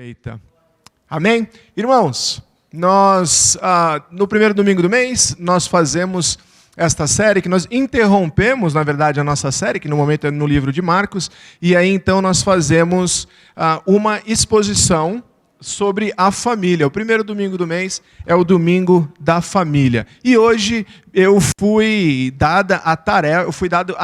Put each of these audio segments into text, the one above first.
Feita. Amém? Irmãos, nós, no primeiro domingo do mês, nós fazemos esta série, que nós interrompemos, na verdade, a nossa série, que no momento é no livro de Marcos, e aí então nós fazemos uma exposição sobre a família. O primeiro domingo do mês é o domingo da família. E hoje eu fui dado a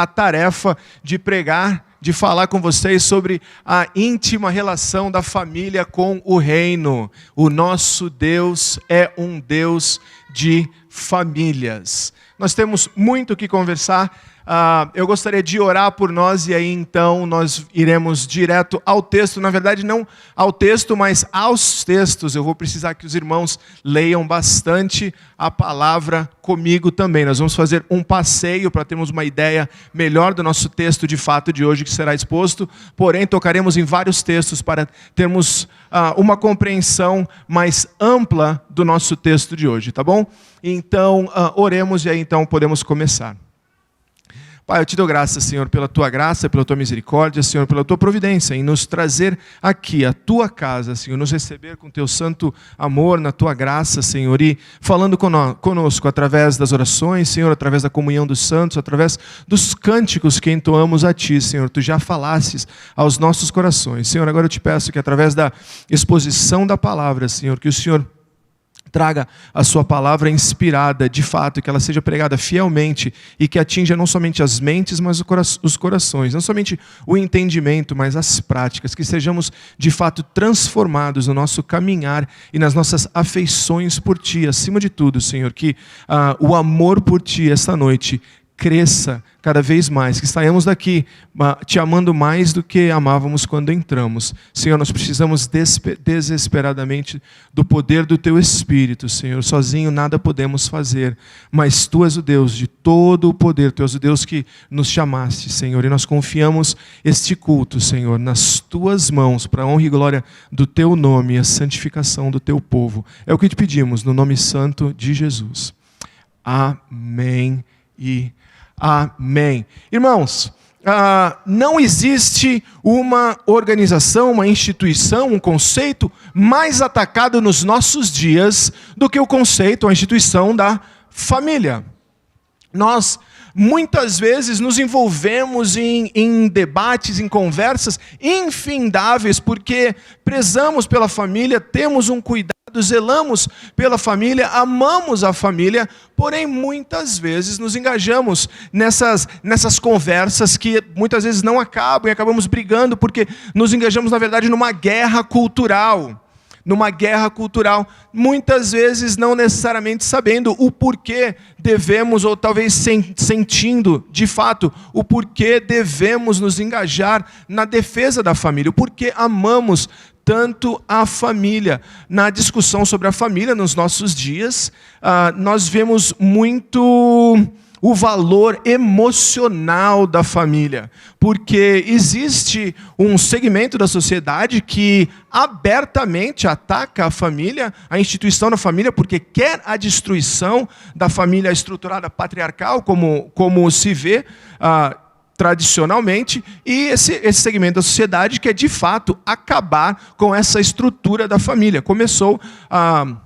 tarefa de pregar, de falar com vocês sobre a íntima relação da família com o reino. O nosso Deus é um Deus de famílias. Nós temos muito o que conversar. Eu gostaria de orar por nós e aí então nós iremos direto ao texto. Na verdade não ao texto, mas aos textos. Eu vou precisar que os irmãos leiam bastante a palavra comigo também. Nós vamos fazer um passeio para termos uma ideia melhor do nosso texto de fato de hoje que será exposto. Porém tocaremos em vários textos para termos uma compreensão mais ampla do nosso texto de hoje, tá bom? Então oremos e aí então podemos começar. Pai, eu te dou graças, Senhor, pela Tua graça, pela Tua misericórdia, Senhor, pela Tua providência, em nos trazer aqui, a Tua casa, Senhor, nos receber com Teu santo amor, na Tua graça, Senhor, e falando conosco através das orações, Senhor, através da comunhão dos santos, através dos cânticos que entoamos a Ti, Senhor, Tu já falasses aos nossos corações. Senhor, agora eu te peço que através da exposição da palavra, Senhor, que o Senhor traga a sua palavra inspirada, de fato, que ela seja pregada fielmente e que atinja não somente as mentes, mas os corações. Não somente o entendimento, mas as práticas. Que sejamos, de fato, transformados no nosso caminhar e nas nossas afeições por Ti. Acima de tudo, Senhor, que o amor por Ti esta noite cresça cada vez mais, que saiamos daqui Te amando mais do que amávamos quando entramos. Senhor, nós precisamos desesperadamente do poder do Teu Espírito, Senhor. Sozinho nada podemos fazer, mas Tu és o Deus de todo o poder, Tu és o Deus que nos chamaste, Senhor, e nós confiamos este culto, Senhor, nas Tuas mãos, para a honra e glória do Teu nome e a santificação do Teu povo. É o que te pedimos, no nome santo de Jesus. Amém e amém. Irmãos, não existe uma organização, uma instituição, um conceito mais atacado nos nossos dias do que o conceito, a instituição da família. Nós muitas vezes nos envolvemos em debates, em conversas infindáveis, porque prezamos pela família, temos um cuidado, zelamos pela família, amamos a família, porém muitas vezes nos engajamos nessas conversas que muitas vezes não acabam e acabamos brigando porque nos engajamos na verdade numa guerra cultural. Muitas vezes não necessariamente sabendo o porquê devemos, ou talvez sentindo de fato, o porquê devemos nos engajar na defesa da família, o porquê amamos tanto a família. Na discussão sobre a família nos nossos dias, nós vemos muito o valor emocional da família, porque existe um segmento da sociedade que abertamente ataca a família, a instituição da família, porque quer a destruição da família estruturada patriarcal, como se vê tradicionalmente, e esse segmento da sociedade quer de fato acabar com essa estrutura da família. Começou há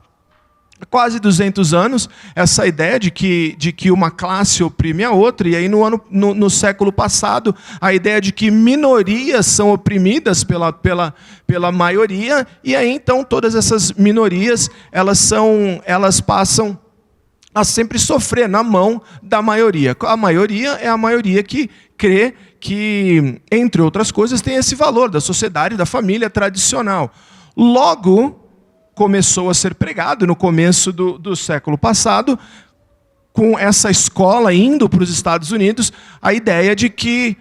quase 200 anos essa ideia de que uma classe oprime a outra, e aí no século passado a ideia de que minorias são oprimidas pela maioria, e aí então todas essas minorias elas passam a sempre sofrer na mão da maioria. A maioria é a maioria que crê que, entre outras coisas, tem esse valor da sociedade, da família tradicional. Logo, começou a ser pregado no começo do século passado, com essa escola indo para os Estados Unidos, a ideia de que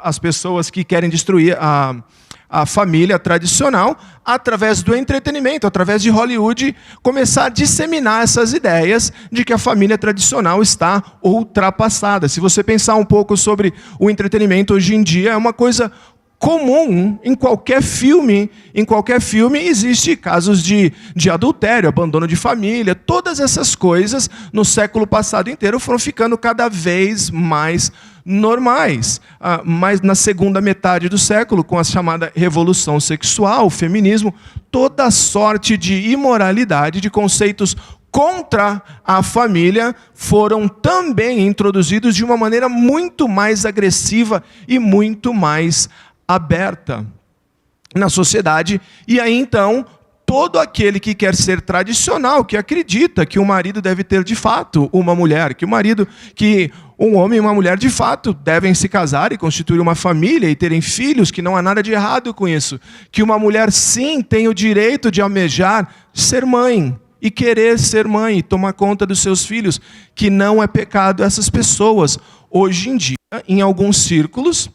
as pessoas que querem destruir a família tradicional, através do entretenimento, através de Hollywood, começar a disseminar essas ideias de que a família tradicional está ultrapassada. Se você pensar um pouco sobre o entretenimento hoje em dia, é uma coisa comum em qualquer filme. Em qualquer filme existe casos de adultério, abandono de família. Todas essas coisas no século passado inteiro foram ficando cada vez mais normais. Mas na segunda metade do século, com a chamada revolução sexual, o feminismo, toda sorte de imoralidade, de conceitos contra a família foram também introduzidos de uma maneira muito mais agressiva e muito mais aberta na sociedade. E aí então, todo aquele que quer ser tradicional, que acredita que o marido deve ter de fato uma mulher, que um homem e uma mulher de fato devem se casar e constituir uma família e terem filhos, que não há nada de errado com isso, que uma mulher sim tem o direito de almejar ser mãe e querer ser mãe e tomar conta dos seus filhos, que não é pecado. Essas pessoas, hoje em dia, em alguns círculos,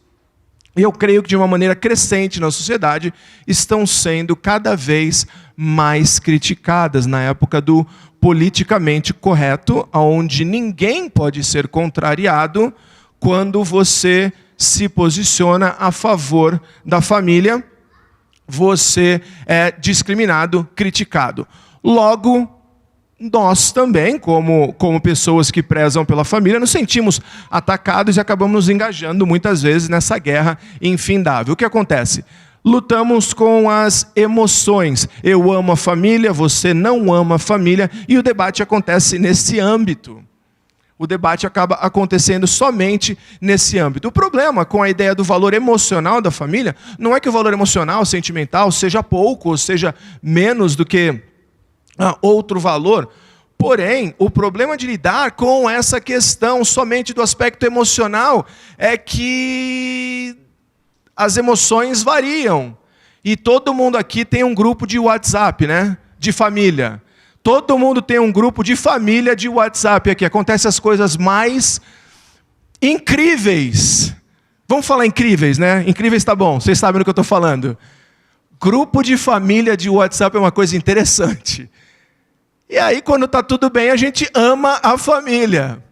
e eu creio que de uma maneira crescente na sociedade, estão sendo cada vez mais criticadas na época do politicamente correto, onde ninguém pode ser contrariado quando você se posiciona a favor da família, você é discriminado, criticado. Logo, nós também, como pessoas que prezam pela família, nos sentimos atacados e acabamos nos engajando muitas vezes nessa guerra infindável. O que acontece? Lutamos com as emoções. Eu amo a família, você não ama a família, e o debate acontece nesse âmbito. O debate acaba acontecendo somente nesse âmbito. O problema com a ideia do valor emocional da família não é que o valor emocional, sentimental, seja pouco ou seja menos do que outro valor. Porém, o problema de lidar com essa questão somente do aspecto emocional é que as emoções variam. E todo mundo aqui tem um grupo de WhatsApp, né? De família. Todo mundo tem um grupo de família de WhatsApp aqui. Acontecem as coisas mais incríveis. Vamos falar incríveis, né? Incríveis tá bom, vocês sabem do que eu estou falando. Grupo de família de WhatsApp é uma coisa interessante. E aí, quando está tudo bem, a gente ama a família.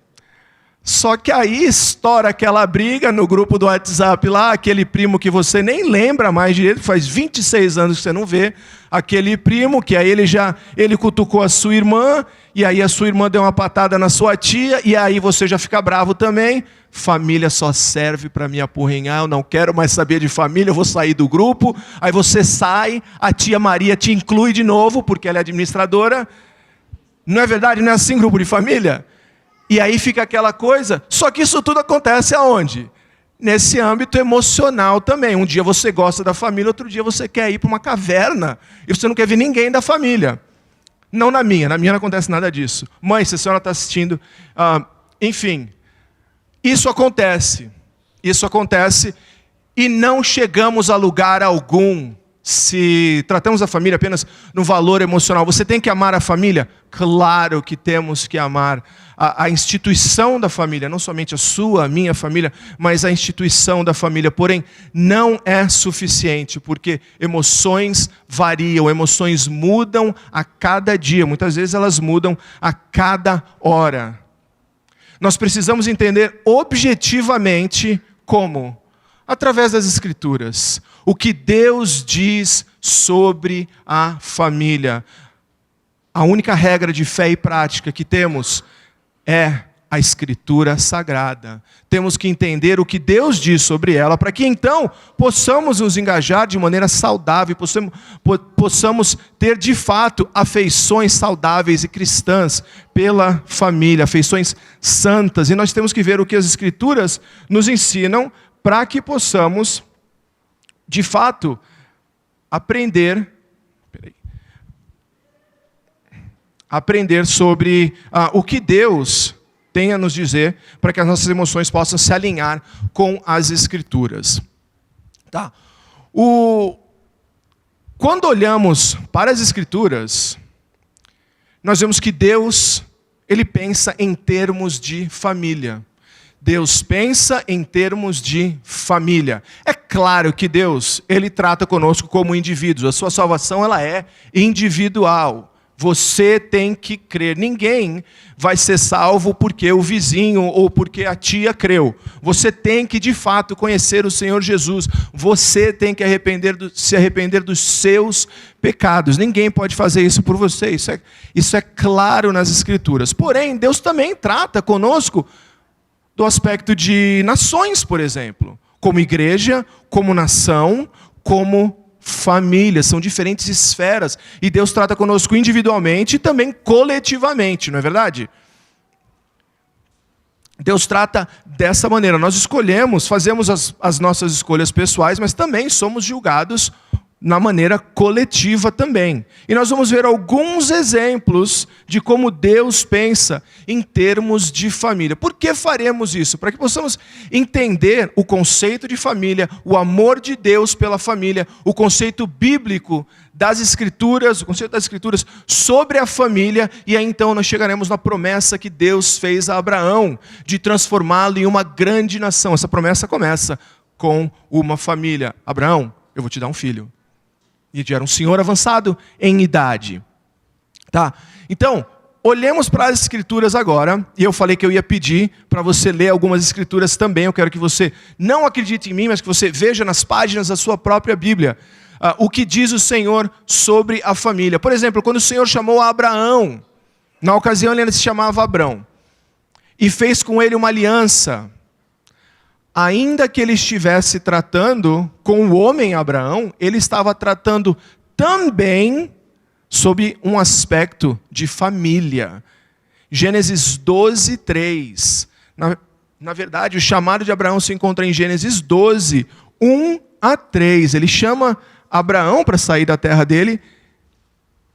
Só que aí estoura aquela briga no grupo do WhatsApp lá, aquele primo que você nem lembra mais direito, faz 26 anos que você não vê, aquele primo que aí ele cutucou a sua irmã, e aí a sua irmã deu uma patada na sua tia, e aí você já fica bravo também. Família só serve para me apurrinhar, eu não quero mais saber de família, eu vou sair do grupo. Aí você sai, a tia Maria te inclui de novo, porque ela é administradora. Não é verdade? Não é assim grupo de família? E aí fica aquela coisa, só que isso tudo acontece aonde? Nesse âmbito emocional também. Um dia você gosta da família, outro dia você quer ir para uma caverna e você não quer ver ninguém da família. Não na minha não acontece nada disso. Mãe, se a senhora está assistindo, enfim, isso acontece e não chegamos a lugar algum se tratamos a família apenas no valor emocional. Você tem que amar a família? Claro que temos que amar a instituição da família, não somente a sua, a minha família, mas a instituição da família. Porém, não é suficiente, porque emoções variam, emoções mudam a cada dia. Muitas vezes elas mudam a cada hora. Nós precisamos entender objetivamente como? Através das Escrituras. O que Deus diz sobre a família. A única regra de fé e prática que temos é a Escritura Sagrada. Temos que entender o que Deus diz sobre ela, para que então possamos nos engajar de maneira saudável, possamos ter de fato afeições saudáveis e cristãs pela família, afeições santas. E nós temos que ver o que as Escrituras nos ensinam para que possamos, de fato, aprender sobre o que Deus tem a nos dizer, para que as nossas emoções possam se alinhar com as Escrituras. Tá. Quando olhamos para as Escrituras, nós vemos que Deus, Ele pensa em termos de família. Deus pensa em termos de família. É claro que Deus, Ele trata conosco como indivíduos. A sua salvação, ela é individual. Você tem que crer. Ninguém vai ser salvo porque o vizinho ou porque a tia creu. Você tem que, de fato, conhecer o Senhor Jesus. Você tem que se arrepender dos seus pecados. Ninguém pode fazer isso por você. Isso é claro nas Escrituras. Porém, Deus também trata conosco do aspecto de nações, por exemplo. Como igreja, como nação, como família, são diferentes esferas. E Deus trata conosco individualmente e também coletivamente, não é verdade? Deus trata dessa maneira. Nós escolhemos, fazemos as nossas escolhas pessoais, mas também somos julgados na maneira coletiva também. E nós vamos ver alguns exemplos de como Deus pensa em termos de família. Por que faremos isso? Para que possamos entender o conceito de família, o amor de Deus pela família, o conceito bíblico das Escrituras, o conceito das Escrituras sobre a família, e aí então nós chegaremos na promessa que Deus fez a Abraão, de transformá-lo em uma grande nação. Essa promessa começa com uma família. Abraão, eu vou te dar um filho. E era um senhor avançado em idade. Tá? Então, olhemos para as Escrituras agora. E eu falei que eu ia pedir para você ler algumas Escrituras também. Eu quero que você não acredite em mim, mas que você veja nas páginas da sua própria Bíblia o que diz o Senhor sobre a família. Por exemplo, quando o Senhor chamou Abraão, na ocasião ele ainda se chamava Abrão, e fez com ele uma aliança. Ainda que ele estivesse tratando com o homem Abraão, ele estava tratando também sob um aspecto de família. Gênesis 12, 3. Na verdade, o chamado de Abraão se encontra em Gênesis 12, 1 a 3. Ele chama Abraão para sair da terra dele,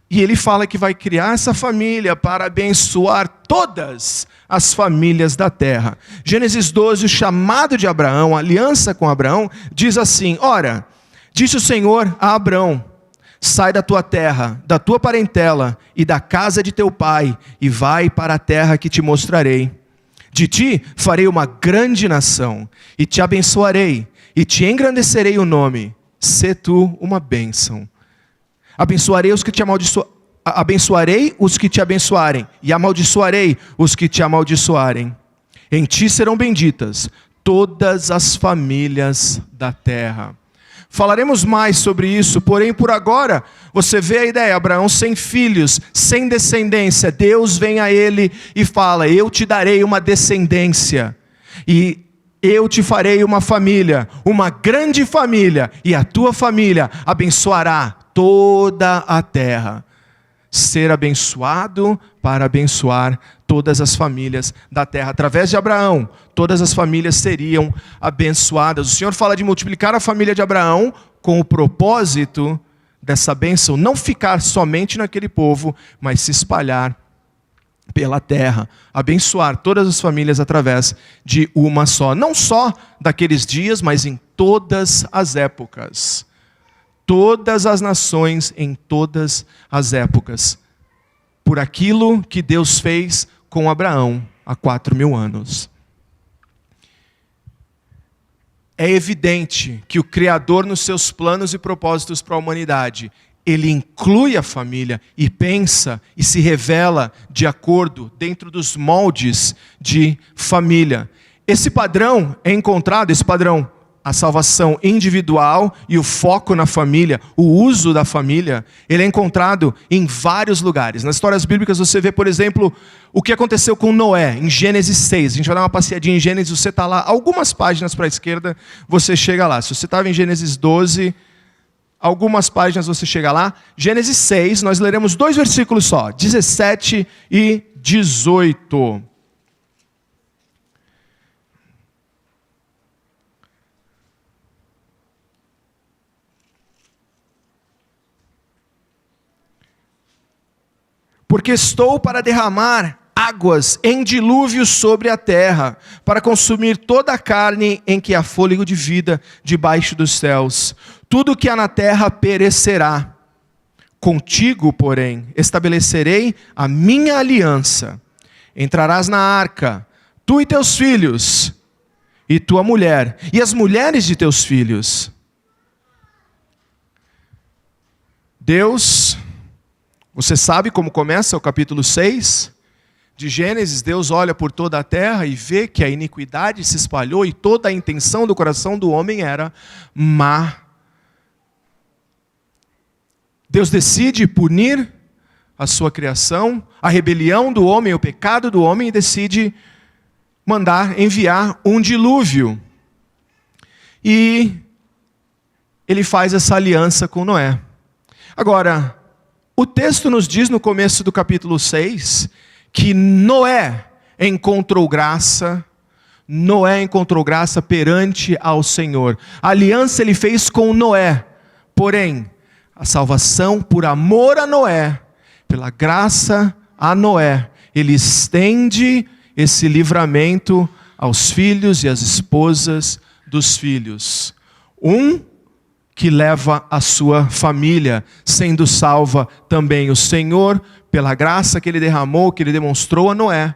e ele fala que vai criar essa família para abençoar todas as famílias da terra. Gênesis 12, o chamado de Abraão, a aliança com Abraão, diz assim: ora, disse o Senhor a Abraão, sai da tua terra, da tua parentela e da casa de teu pai, e vai para a terra que te mostrarei. De ti farei uma grande nação, e te abençoarei, e te engrandecerei o nome. Sê tu uma bênção. Abençoarei os que te abençoarei os que te abençoarem, e amaldiçoarei os que te amaldiçoarem. Em ti serão benditas todas as famílias da terra. Falaremos mais sobre isso, porém por agora, você vê a ideia, Abraão sem filhos, sem descendência, Deus vem a ele e fala: eu te darei uma descendência, e eu te farei uma família, uma grande família, e a tua família abençoará toda a terra. Ser abençoado para abençoar todas as famílias da terra. Através de Abraão, todas as famílias seriam abençoadas. O Senhor fala de multiplicar a família de Abraão com o propósito dessa bênção não ficar somente naquele povo, mas se espalhar pela terra. Abençoar todas as famílias através de uma só. Não só daqueles dias, mas em todas as épocas. Todas as nações em todas as épocas, por aquilo que Deus fez com Abraão há 4.000 anos. É evidente que o Criador, nos seus planos e propósitos para a humanidade, ele inclui a família e pensa e se revela de acordo, dentro dos moldes de família. Esse padrão é encontrado, a salvação individual e o foco na família, o uso da família, ele é encontrado em vários lugares. Nas histórias bíblicas você vê, por exemplo, o que aconteceu com Noé, em Gênesis 6. A gente vai dar uma passeadinha em Gênesis, você está lá, algumas páginas para a esquerda, você chega lá. Se você estava em Gênesis 12, algumas páginas você chega lá. Gênesis 6, nós leremos 2 versículos só, 17 e 18. Porque estou para derramar águas em dilúvio sobre a terra, para consumir toda a carne em que há fôlego de vida debaixo dos céus. Tudo que há na terra perecerá. Contigo, porém, estabelecerei a minha aliança. Entrarás na arca, tu e teus filhos, e tua mulher, e as mulheres de teus filhos. Deus Você sabe como começa o capítulo 6 de Gênesis? Deus olha por toda a terra e vê que a iniquidade se espalhou e toda a intenção do coração do homem era má. Deus decide punir a sua criação, a rebelião do homem, o pecado do homem, e decide enviar um dilúvio. E ele faz essa aliança com Noé. Agora, o texto nos diz no começo do capítulo 6 que Noé encontrou graça perante ao Senhor. A aliança ele fez com Noé, porém, a salvação por amor a Noé, pela graça a Noé, ele estende esse livramento aos filhos e às esposas dos filhos. Um que leva a sua família, sendo salva também o Senhor, pela graça que ele derramou, que ele demonstrou a Noé,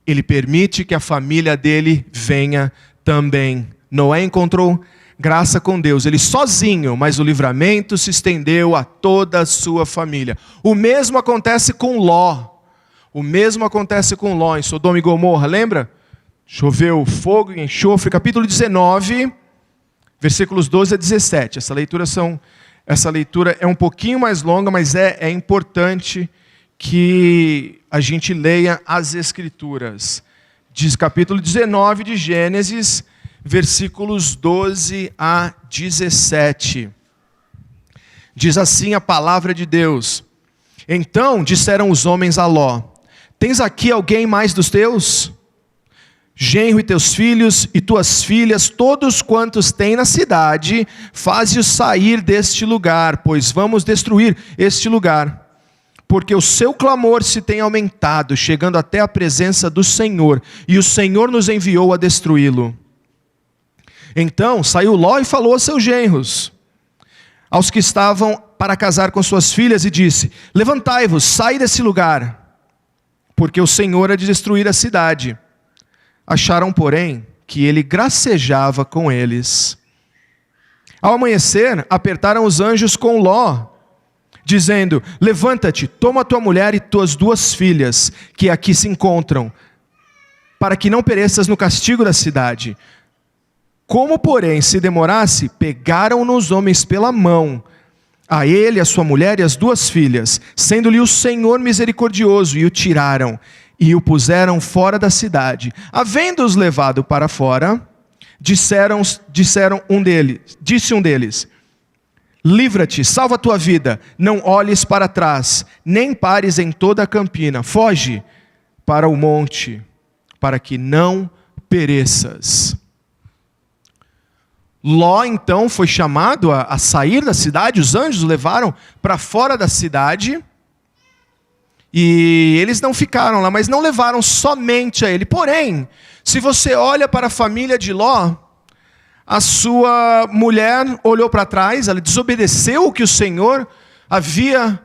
ele permite que a família dele venha também. Noé encontrou graça com Deus, ele sozinho, mas o livramento se estendeu a toda a sua família. O mesmo acontece com Ló. Em Sodoma e Gomorra, lembra? Choveu fogo e enxofre, capítulo 19, versículos 12 a 17. Essa leitura é um pouquinho mais longa, mas é importante que a gente leia as Escrituras. Diz capítulo 19 de Gênesis, versículos 12 a 17. Diz assim a palavra de Deus: Então disseram os homens a Ló: Tens aqui alguém mais dos teus? Genro e teus filhos e tuas filhas, todos quantos têm na cidade, faze-os sair deste lugar, pois vamos destruir este lugar. Porque o seu clamor se tem aumentado, chegando até a presença do Senhor, e o Senhor nos enviou a destruí-lo. Então saiu Ló e falou aos seus genros, aos que estavam para casar com suas filhas, e disse: Levantai-vos, sai desse lugar, porque o Senhor há de destruir a cidade. Acharam, porém, que ele gracejava com eles. Ao amanhecer, apertaram os anjos com Ló, dizendo: Levanta-te, toma tua mulher e tuas 2 filhas, que aqui se encontram, para que não pereças no castigo da cidade. Como, porém, se demorasse, pegaram-no os homens pela mão, a ele, a sua mulher e as 2 filhas, sendo-lhe o Senhor misericordioso, e o tiraram, e o puseram fora da cidade. Havendo-os levado para fora, disse um deles: Livra-te, salva a tua vida, não olhes para trás, nem pares em toda a campina, foge para o monte, para que não pereças. Ló então foi chamado a sair da cidade, os anjos o levaram para fora da cidade, e eles não ficaram lá, mas não levaram somente a ele. Porém, se você olha para a família de Ló, a sua mulher olhou para trás, ela desobedeceu o que o Senhor havia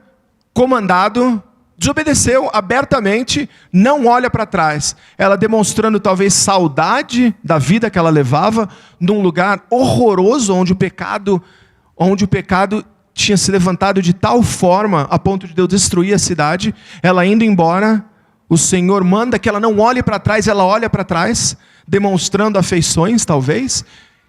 comandado, desobedeceu abertamente, não olha para trás. Ela demonstrando talvez saudade da vida que ela levava, num lugar horroroso, onde o pecado tinha se levantado de tal forma, a ponto de Deus destruir a cidade. Ela indo embora, o Senhor manda que ela não olhe para trás, ela olha para trás, demonstrando afeições talvez,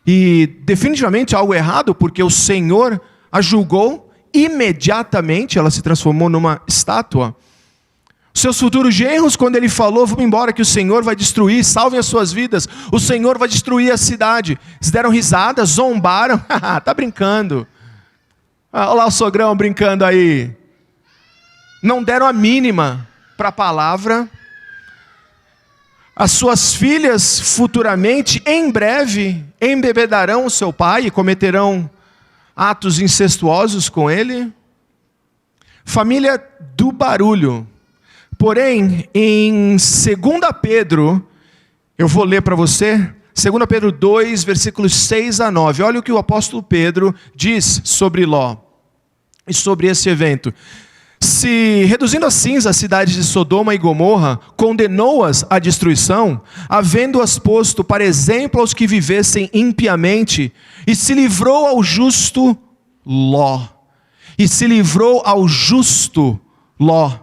e definitivamente algo errado, porque o Senhor a julgou, imediatamente ela se transformou numa estátua. Seus futuros genros, quando ele falou: vamos embora que o Senhor vai destruir, salvem as suas vidas, o Senhor vai destruir a cidade, eles deram risada, zombaram. Tá brincando. Olha lá o sogrão brincando aí. Não deram a mínima para a palavra. As suas filhas futuramente, em breve, embebedarão o seu pai e cometerão atos incestuosos com ele. Família do barulho. Porém, em 2 Pedro, eu vou ler para você, 2 Pedro 2, versículos 6 a 9. Olha o que o apóstolo Pedro diz sobre Ló e sobre esse evento. Se, reduzindo a cinza as cidades de Sodoma e Gomorra, condenou-as à destruição, havendo-as posto para exemplo aos que vivessem impiamente, e se livrou ao justo Ló, e se livrou ao justo Ló,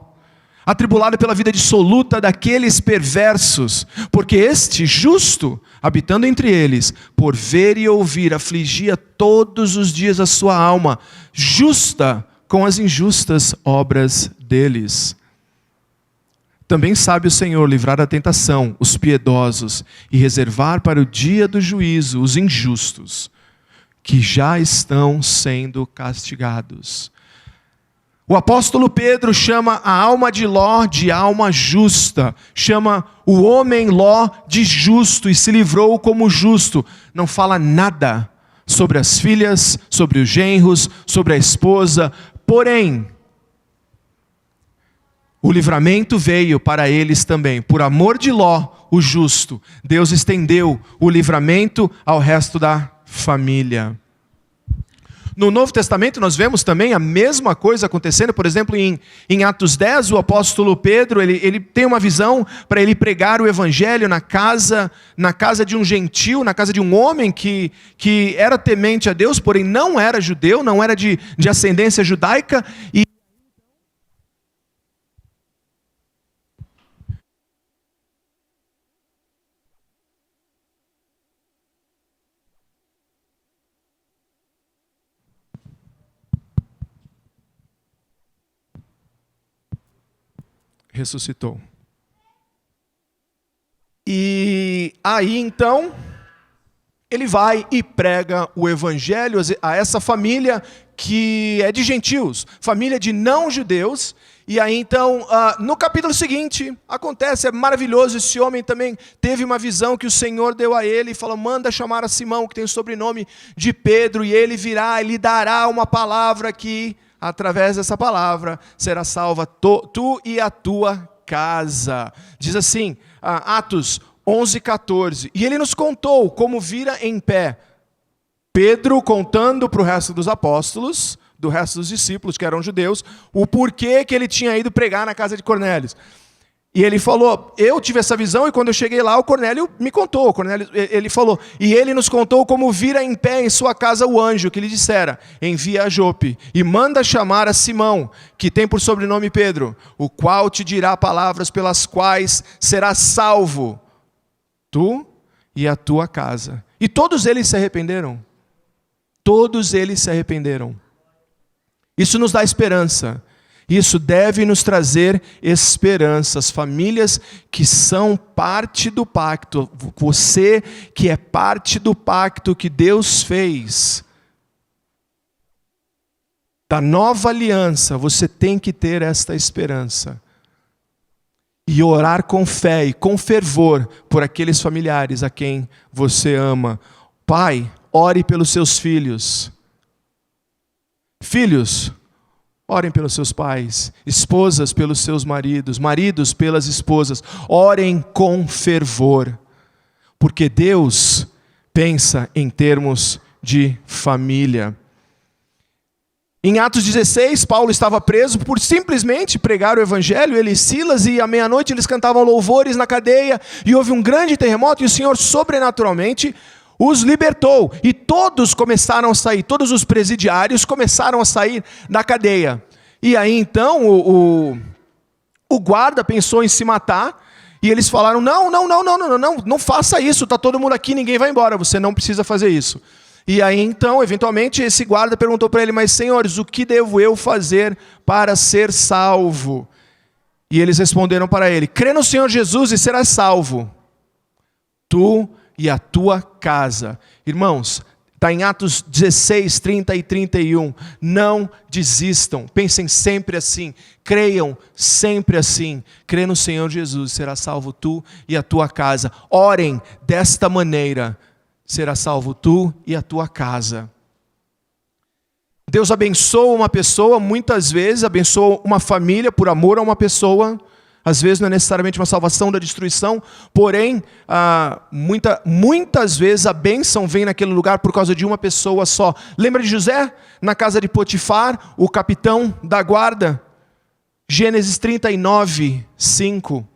atribulado pela vida dissoluta daqueles perversos, porque este justo, habitando entre eles, por ver e ouvir, afligia todos os dias a sua alma, justa com as injustas obras deles. Também sabe o Senhor livrar da tentação os piedosos e reservar para o dia do juízo os injustos, que já estão sendo castigados. O apóstolo Pedro chama a alma de Ló de alma justa, chama o homem Ló de justo e se livrou como justo. Não fala nada sobre as filhas, sobre os genros, sobre a esposa, porém, o livramento veio para eles também. Por amor de Ló, o justo, Deus estendeu o livramento ao resto da família. No Novo Testamento nós vemos também a mesma coisa acontecendo. Por exemplo, em Atos 10, o apóstolo Pedro, ele tem uma visão para ele pregar o evangelho na casa de um gentil, na casa de um homem que era temente a Deus, porém não era judeu, não era de ascendência judaica, e ressuscitou. E aí então, ele vai e prega o evangelho a essa família que é de gentios, família de não-judeus. E aí então, no capítulo seguinte, acontece, é maravilhoso, esse homem também teve uma visão que o Senhor deu a ele, e falou, manda chamar a Simão, que tem o sobrenome de Pedro, e ele virá, ele dará uma palavra que, através dessa palavra, será salva tu e a tua casa. Diz assim, Atos 11:14. E ele nos contou como vira em pé. Pedro contando para o resto dos apóstolos, do resto dos discípulos que eram judeus, o porquê que ele tinha ido pregar na casa de Cornélio. E ele falou, eu tive essa visão e quando eu cheguei lá, o Cornélio me contou. Ele falou, e ele nos contou como vira em pé em sua casa o anjo que lhe dissera, envia a Jope e manda chamar a Simão, que tem por sobrenome Pedro, o qual te dirá palavras pelas quais serás salvo, tu e a tua casa. E todos eles se arrependeram. Todos eles se arrependeram. Isso nos dá esperança. Isso deve nos trazer esperança. As famílias que são parte do pacto, você que é parte do pacto que Deus fez, da nova aliança, você tem que ter esta esperança. E orar com fé e com fervor por aqueles familiares a quem você ama. Pai, ore pelos seus filhos. Filhos, orem pelos seus pais, esposas pelos seus maridos, maridos pelas esposas, orem com fervor, porque Deus pensa em termos de família. Em Atos 16, Paulo estava preso por simplesmente pregar o evangelho, ele e Silas, e à meia-noite eles cantavam louvores na cadeia, e houve um grande terremoto, e o Senhor sobrenaturalmente os libertou, e todos começaram a sair, todos os presidiários começaram a sair da cadeia. E aí então o guarda pensou em se matar, e eles falaram, não faça isso, está todo mundo aqui, ninguém vai embora, você não precisa fazer isso. E aí então, eventualmente, esse guarda perguntou para ele, mas senhores, o que devo eu fazer para ser salvo? E eles responderam para ele, crê no Senhor Jesus e serás salvo, tu e a tua casa. Irmãos, está em Atos 16, 30 e 31. Não desistam, pensem sempre assim, creiam sempre assim. Crê no Senhor Jesus, será salvo tu e a tua casa. Orem desta maneira, será salvo tu e a tua casa. Deus abençoa uma pessoa, muitas vezes abençoa uma família por amor a uma pessoa. Às vezes não é necessariamente uma salvação da destruição, porém, muitas vezes a bênção vem naquele lugar por causa de uma pessoa só. Lembra de José? Na casa de Potifar, o capitão da guarda? Gênesis 39, 5.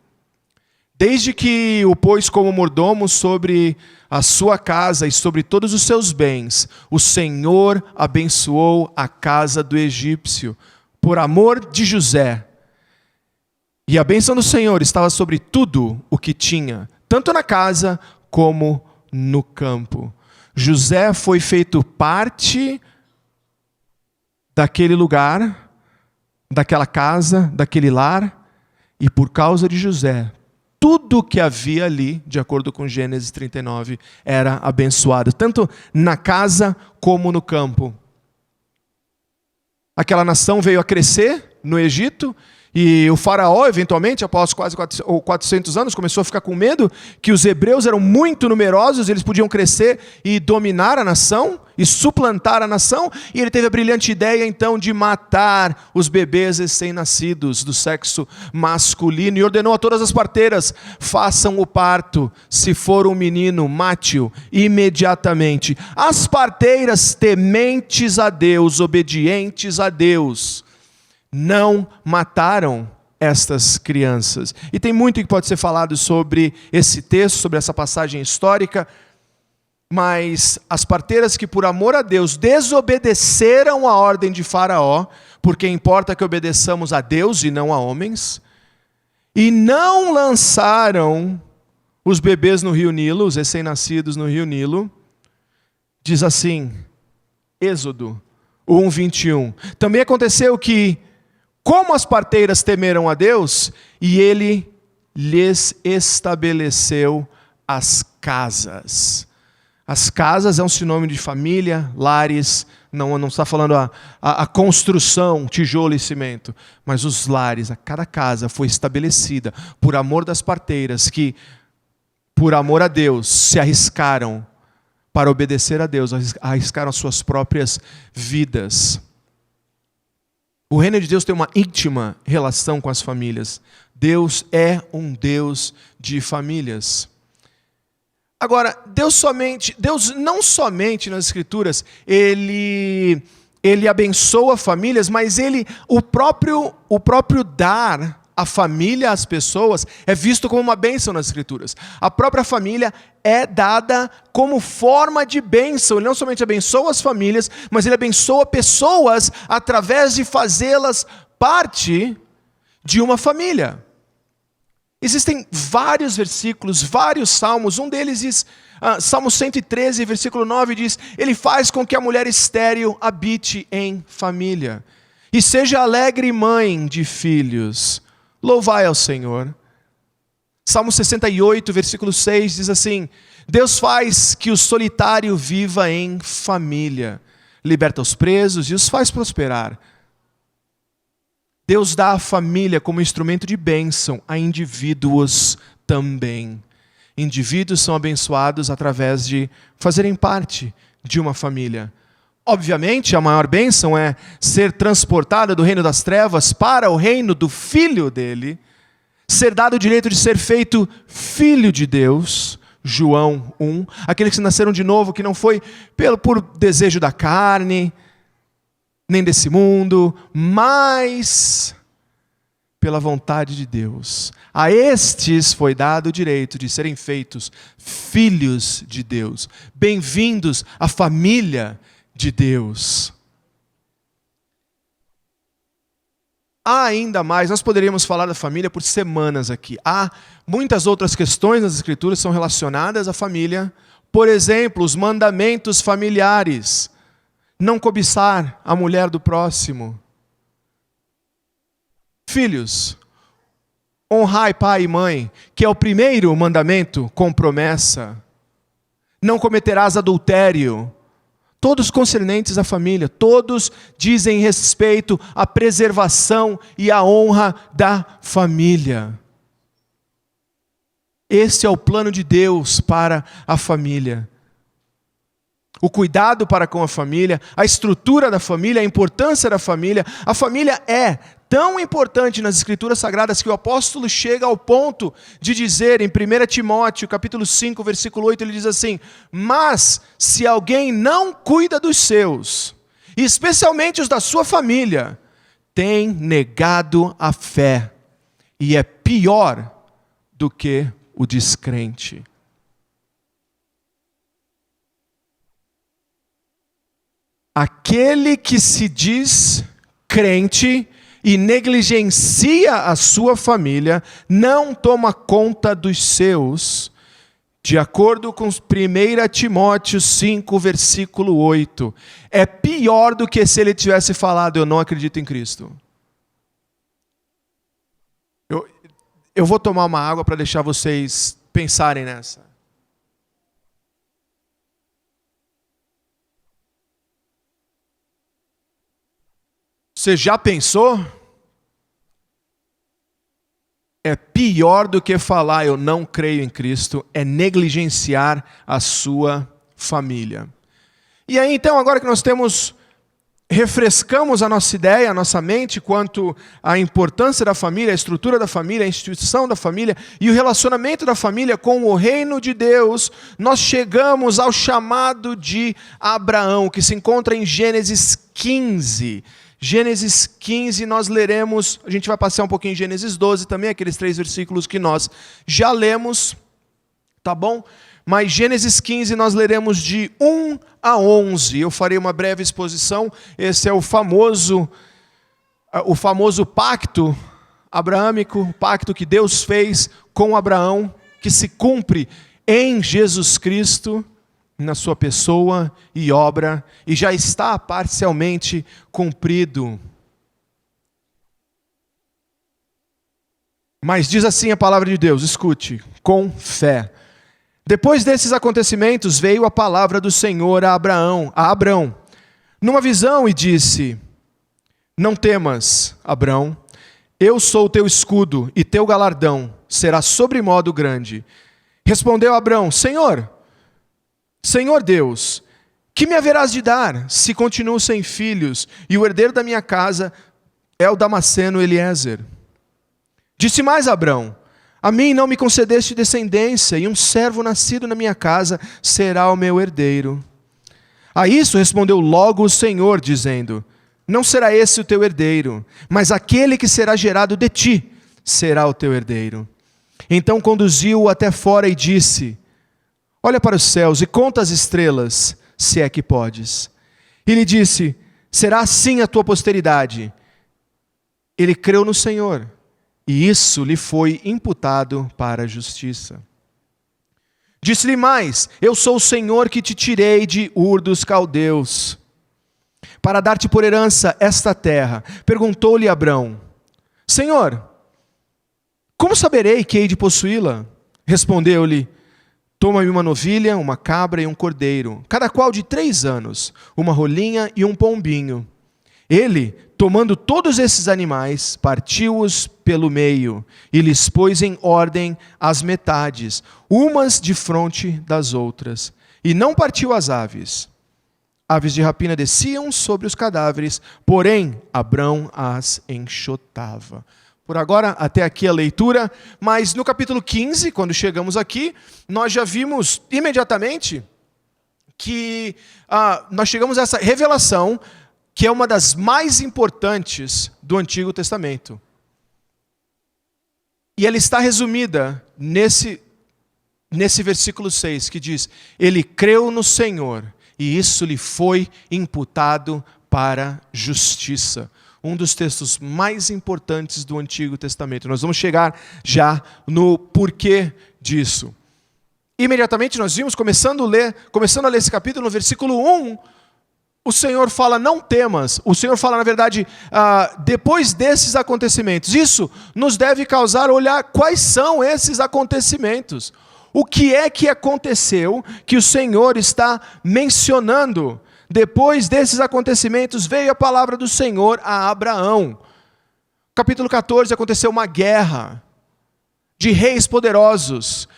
Desde que o pôs como mordomo sobre a sua casa e sobre todos os seus bens, o Senhor abençoou a casa do egípcio, por amor de José. E a bênção do Senhor estava sobre tudo o que tinha, tanto na casa como no campo. José foi feito parte daquele lugar, daquela casa, daquele lar, e por causa de José, tudo que havia ali, de acordo com Gênesis 39, era abençoado, tanto na casa como no campo. Aquela nação veio a crescer no Egito, e o faraó, eventualmente, após quase 400 anos, começou a ficar com medo que os hebreus eram muito numerosos, eles podiam crescer e dominar a nação, e suplantar a nação, e ele teve a brilhante ideia, então, de matar os bebês recém-nascidos do sexo masculino, e ordenou a todas as parteiras: façam o parto, se for um menino, mate-o imediatamente. As parteiras, tementes a Deus, obedientes a Deus, não mataram estas crianças. E tem muito que pode ser falado sobre esse texto, sobre essa passagem histórica, mas as parteiras que por amor a Deus desobedeceram a ordem de Faraó, porque importa que obedeçamos a Deus e não a homens, e não lançaram os bebês no rio Nilo, os recém-nascidos no rio Nilo, diz assim, Êxodo 1:21. Também aconteceu que, como as parteiras temeram a Deus, e ele lhes estabeleceu as casas. As casas é um sinônimo de família, lares, não está falando a construção, tijolo e cimento, mas os lares, cada casa foi estabelecida por amor das parteiras, que por amor a Deus se arriscaram para obedecer a Deus, arriscaram as suas próprias vidas. O reino de Deus tem uma íntima relação com as famílias. Deus é um Deus de famílias. Agora, Deus não somente nas Escrituras, Ele abençoa famílias, mas o próprio dar a família às pessoas é visto como uma bênção nas Escrituras. A própria família é dada como forma de bênção. Ele não somente abençoa as famílias, mas ele abençoa pessoas através de fazê-las parte de uma família. Existem vários versículos, vários salmos. Um deles diz, Salmo 113, versículo 9 diz: ele faz com que a mulher estéril habite em família e seja alegre mãe de filhos. Louvai ao Senhor. Salmo 68, versículo 6 diz assim: Deus faz que o solitário viva em família, liberta os presos e os faz prosperar. Deus dá a família como instrumento de bênção a indivíduos também. Indivíduos são abençoados através de fazerem parte de uma família. Obviamente, a maior bênção é ser transportada do reino das trevas para o reino do Filho dele, ser dado o direito de ser feito filho de Deus, João 1, aqueles que nasceram de novo, que não foi por desejo da carne, nem desse mundo, mas pela vontade de Deus. A estes foi dado o direito de serem feitos filhos de Deus. Bem-vindos à família de Deus. Há ainda mais, nós poderíamos falar da família por semanas aqui. Há muitas outras questões nas Escrituras que são relacionadas à família. Por exemplo, os mandamentos familiares. Não cobiçar a mulher do próximo. Filhos, honrai pai e mãe, que é o primeiro mandamento com promessa. Não cometerás adultério. Todos concernentes à família, todos dizem respeito à preservação e à honra da família. Esse é o plano de Deus para a família. O cuidado para com a família, a estrutura da família, a importância da família. A família é tão importante nas Escrituras Sagradas que o apóstolo chega ao ponto de dizer em 1 Timóteo, capítulo 5, versículo 8, ele diz assim: mas se alguém não cuida dos seus, especialmente os da sua família, tem negado a fé e é pior do que o descrente. Aquele que se diz crente e negligencia a sua família, não toma conta dos seus, de acordo com 1 Timóteo 5, versículo 8. É pior do que se ele tivesse falado, eu não acredito em Cristo. Eu vou tomar uma água para deixar vocês pensarem nessa. Você já pensou? É pior do que falar eu não creio em Cristo, é negligenciar a sua família. E aí então, agora que nós refrescamos a nossa ideia, a nossa mente quanto à importância da família, a estrutura da família, a instituição da família e o relacionamento da família com o reino de Deus, nós chegamos ao chamado de Abraão, que se encontra em Gênesis 15. Gênesis 15 nós leremos, a gente vai passar um pouquinho em Gênesis 12 também, aqueles 3 versículos que nós já lemos, tá bom? Mas Gênesis 15 nós leremos de 1 a 11, eu farei uma breve exposição, esse é o famoso pacto abraâmico, o pacto que Deus fez com Abraão, que se cumpre em Jesus Cristo, na sua pessoa e obra, e já está parcialmente cumprido. Mas diz assim a palavra de Deus, escute, com fé. Depois desses acontecimentos veio a palavra do Senhor a Abrão, numa visão e disse: não temas, Abrão, eu sou o teu escudo e teu galardão será sobremodo grande. Respondeu Abrão: Senhor Deus, que me haverás de dar, se continuo sem filhos, e o herdeiro da minha casa é o Damasceno Eliezer? Disse mais Abrão: a mim não me concedeste descendência, e um servo nascido na minha casa será o meu herdeiro. A isso respondeu logo o Senhor, dizendo: não será esse o teu herdeiro, mas aquele que será gerado de ti será o teu herdeiro. Então conduziu-o até fora e disse: olha para os céus e conta as estrelas, se é que podes. E lhe disse: será assim a tua posteridade. Ele creu no Senhor, e isso lhe foi imputado para a justiça. Disse-lhe mais: eu sou o Senhor que te tirei de Ur dos Caldeus, para dar-te por herança esta terra. Perguntou-lhe Abrão: Senhor, como saberei que hei de possuí-la? Respondeu-lhe: toma-me uma novilha, uma cabra e um cordeiro, cada qual de 3 anos, uma rolinha e um pombinho. Ele, tomando todos esses animais, partiu-os pelo meio e lhes pôs em ordem as metades, umas defronte das outras. E não partiu as aves. Aves de rapina desciam sobre os cadáveres, porém Abrão as enxotava. Por agora, até aqui a leitura, mas no capítulo 15, quando chegamos aqui, nós já vimos imediatamente que nós chegamos a essa revelação, que é uma das mais importantes do Antigo Testamento. E ela está resumida nesse versículo 6, que diz: ele creu no Senhor, e isso lhe foi imputado para justiça. Um dos textos mais importantes do Antigo Testamento. Nós vamos chegar já no porquê disso. Imediatamente nós vimos, começando a ler esse capítulo, no versículo 1, o Senhor fala: não temas. O Senhor fala, na verdade, depois desses acontecimentos. Isso nos deve causar olhar quais são esses acontecimentos. O que é que aconteceu que o Senhor está mencionando? Depois desses acontecimentos, veio a palavra do Senhor a Abraão. Capítulo 14, aconteceu uma guerra de reis poderosos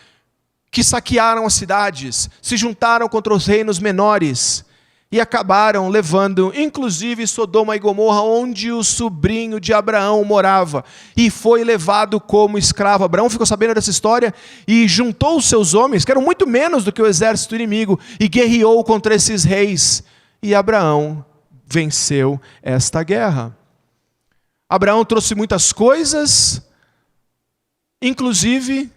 que saquearam as cidades, se juntaram contra os reinos menores e acabaram levando, inclusive, Sodoma e Gomorra, onde o sobrinho de Abraão morava, e foi levado como escravo. Abraão ficou sabendo dessa história e juntou os seus homens, que eram muito menos do que o exército inimigo, e guerreou contra esses reis. E Abraão venceu esta guerra. Abraão trouxe muitas coisas, inclusive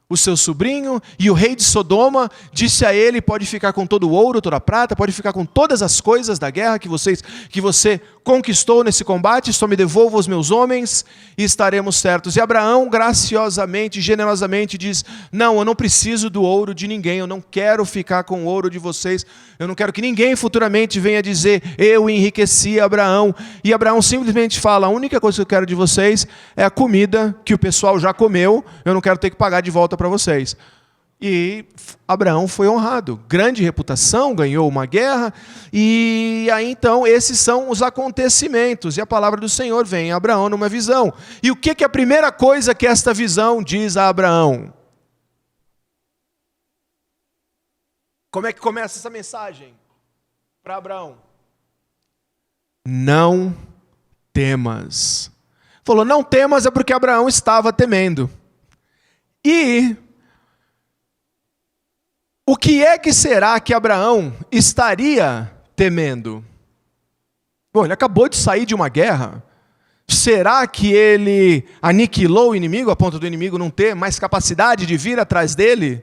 o seu sobrinho, e o rei de Sodoma disse a ele: pode ficar com todo o ouro, toda a prata, pode ficar com todas as coisas da guerra que você conquistou nesse combate, só me devolva os meus homens e estaremos certos. E Abraão graciosamente, generosamente diz: não, eu não preciso do ouro de ninguém, eu não quero ficar com o ouro de vocês, eu não quero que ninguém futuramente venha dizer: eu enriqueci Abraão. E Abraão simplesmente fala: a única coisa que eu quero de vocês é a comida que o pessoal já comeu, eu não quero ter que pagar de volta para vocês. E Abraão foi honrado, grande reputação, ganhou uma guerra, e aí então esses são os acontecimentos, e a palavra do Senhor vem a Abraão numa visão. E o que é a primeira coisa que esta visão diz a Abraão? Como é que começa essa mensagem para Abraão? Não temas. Falou, não temas, é porque Abraão estava temendo. E o que é que será que Abraão estaria temendo? Bom, ele acabou de sair de uma guerra. Será que ele aniquilou o inimigo a ponto do inimigo não ter mais capacidade de vir atrás dele?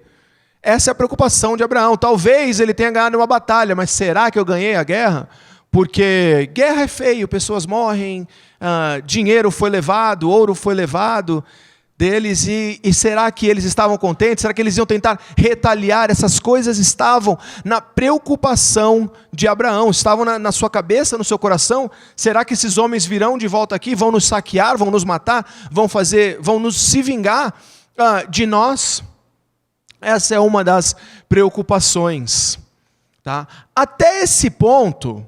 Essa é a preocupação de Abraão. Talvez ele tenha ganhado uma batalha, mas será que eu ganhei a guerra? Porque guerra é feio, pessoas morrem, dinheiro foi levado, ouro foi levado deles, e será que eles estavam contentes? Será que eles iam tentar retaliar? Essas coisas estavam na preocupação de Abraão, estavam na sua cabeça, no seu coração. Será que esses homens virão de volta aqui, vão nos saquear, vão nos matar, vão nos se vingar de nós? Essa é uma das preocupações. Tá? Até esse ponto,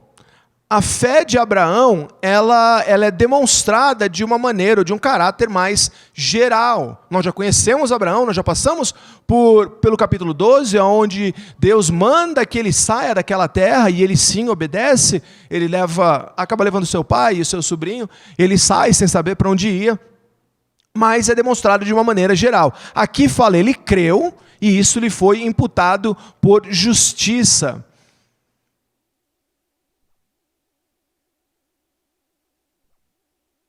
a fé de Abraão, ela é demonstrada de uma maneira, de um caráter mais geral. Nós já conhecemos Abraão, nós já passamos pelo capítulo 12, onde Deus manda que ele saia daquela terra, e ele sim obedece, ele acaba levando seu pai e o seu sobrinho, ele sai sem saber para onde ia, mas é demonstrado de uma maneira geral. Aqui fala, ele creu, e isso lhe foi imputado por justiça.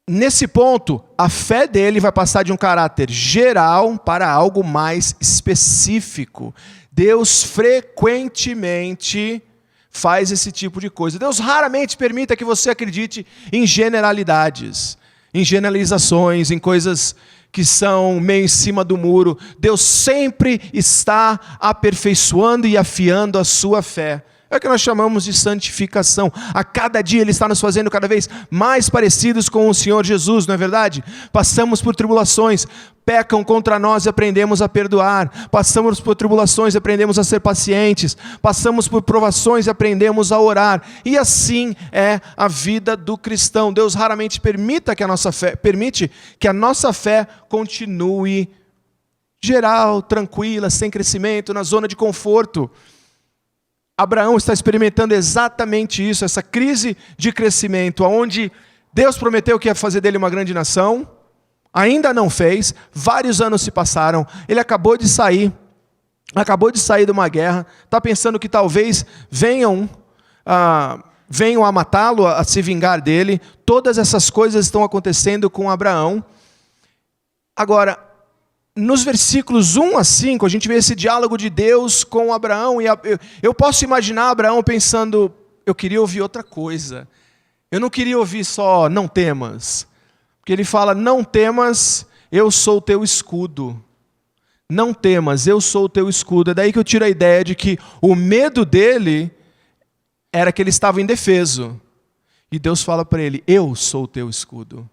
Nesse ponto, a fé dele vai passar de um caráter geral para algo mais específico. Deus frequentemente faz esse tipo de coisa. Deus raramente permite que você acredite em generalidades, em generalizações, em coisas que são meio em cima do muro. Deus sempre está aperfeiçoando e afiando a sua fé. É o que nós chamamos de santificação. A cada dia Ele está nos fazendo cada vez mais parecidos com o Senhor Jesus, não é verdade? Passamos por tribulações, pecam contra nós e aprendemos a perdoar. Passamos por tribulações e aprendemos a ser pacientes. Passamos por provações e aprendemos a orar. E assim é a vida do cristão. Deus raramente permite que a nossa fé continue geral, tranquila, sem crescimento, na zona de conforto. Abraão está experimentando exatamente isso, essa crise de crescimento, onde Deus prometeu que ia fazer dele uma grande nação, ainda não fez, vários anos se passaram, ele acabou de sair de uma guerra, está pensando que talvez venham a matá-lo, a se vingar dele. Todas essas coisas estão acontecendo com Abraão. Agora, nos versículos 1 a 5, a gente vê esse diálogo de Deus com Abraão, e eu posso imaginar Abraão pensando, eu queria ouvir outra coisa, eu não queria ouvir só, não temas, porque ele fala, não temas, eu sou o teu escudo, não temas, eu sou o teu escudo. É daí que eu tiro a ideia de que o medo dele era que ele estava indefeso, e Deus fala para ele, eu sou o teu escudo,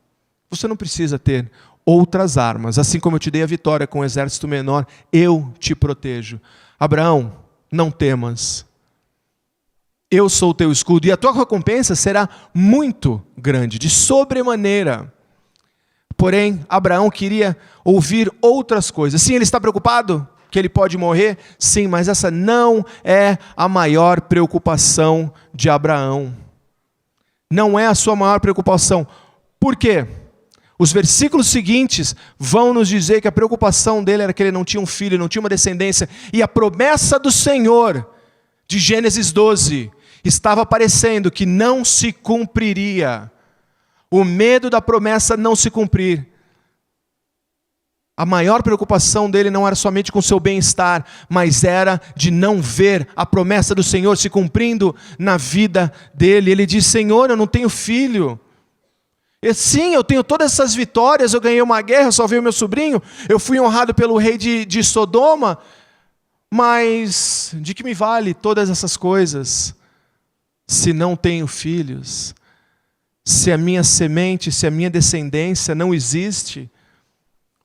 você não precisa ter outras armas, assim como eu te dei a vitória com um exército menor, eu te protejo. Abraão, não temas, eu sou o teu escudo, e a tua recompensa será muito grande, de sobremaneira. Porém, Abraão queria ouvir outras coisas. Sim, ele está preocupado que ele pode morrer, sim, mas essa não é a maior preocupação de Abraão. Não é a sua maior preocupação. Por quê? Os versículos seguintes vão nos dizer que a preocupação dele era que ele não tinha um filho, não tinha uma descendência. E a promessa do Senhor, de Gênesis 12, estava parecendo que não se cumpriria. O medo da promessa não se cumprir. A maior preocupação dele não era somente com o seu bem-estar, mas era de não ver a promessa do Senhor se cumprindo na vida dele. Ele diz: Senhor, eu não tenho filho. E sim, eu tenho todas essas vitórias, eu ganhei uma guerra, salvei o meu sobrinho, eu fui honrado pelo rei de Sodoma, mas de que me vale todas essas coisas se não tenho filhos? Se a minha semente, se a minha descendência não existe?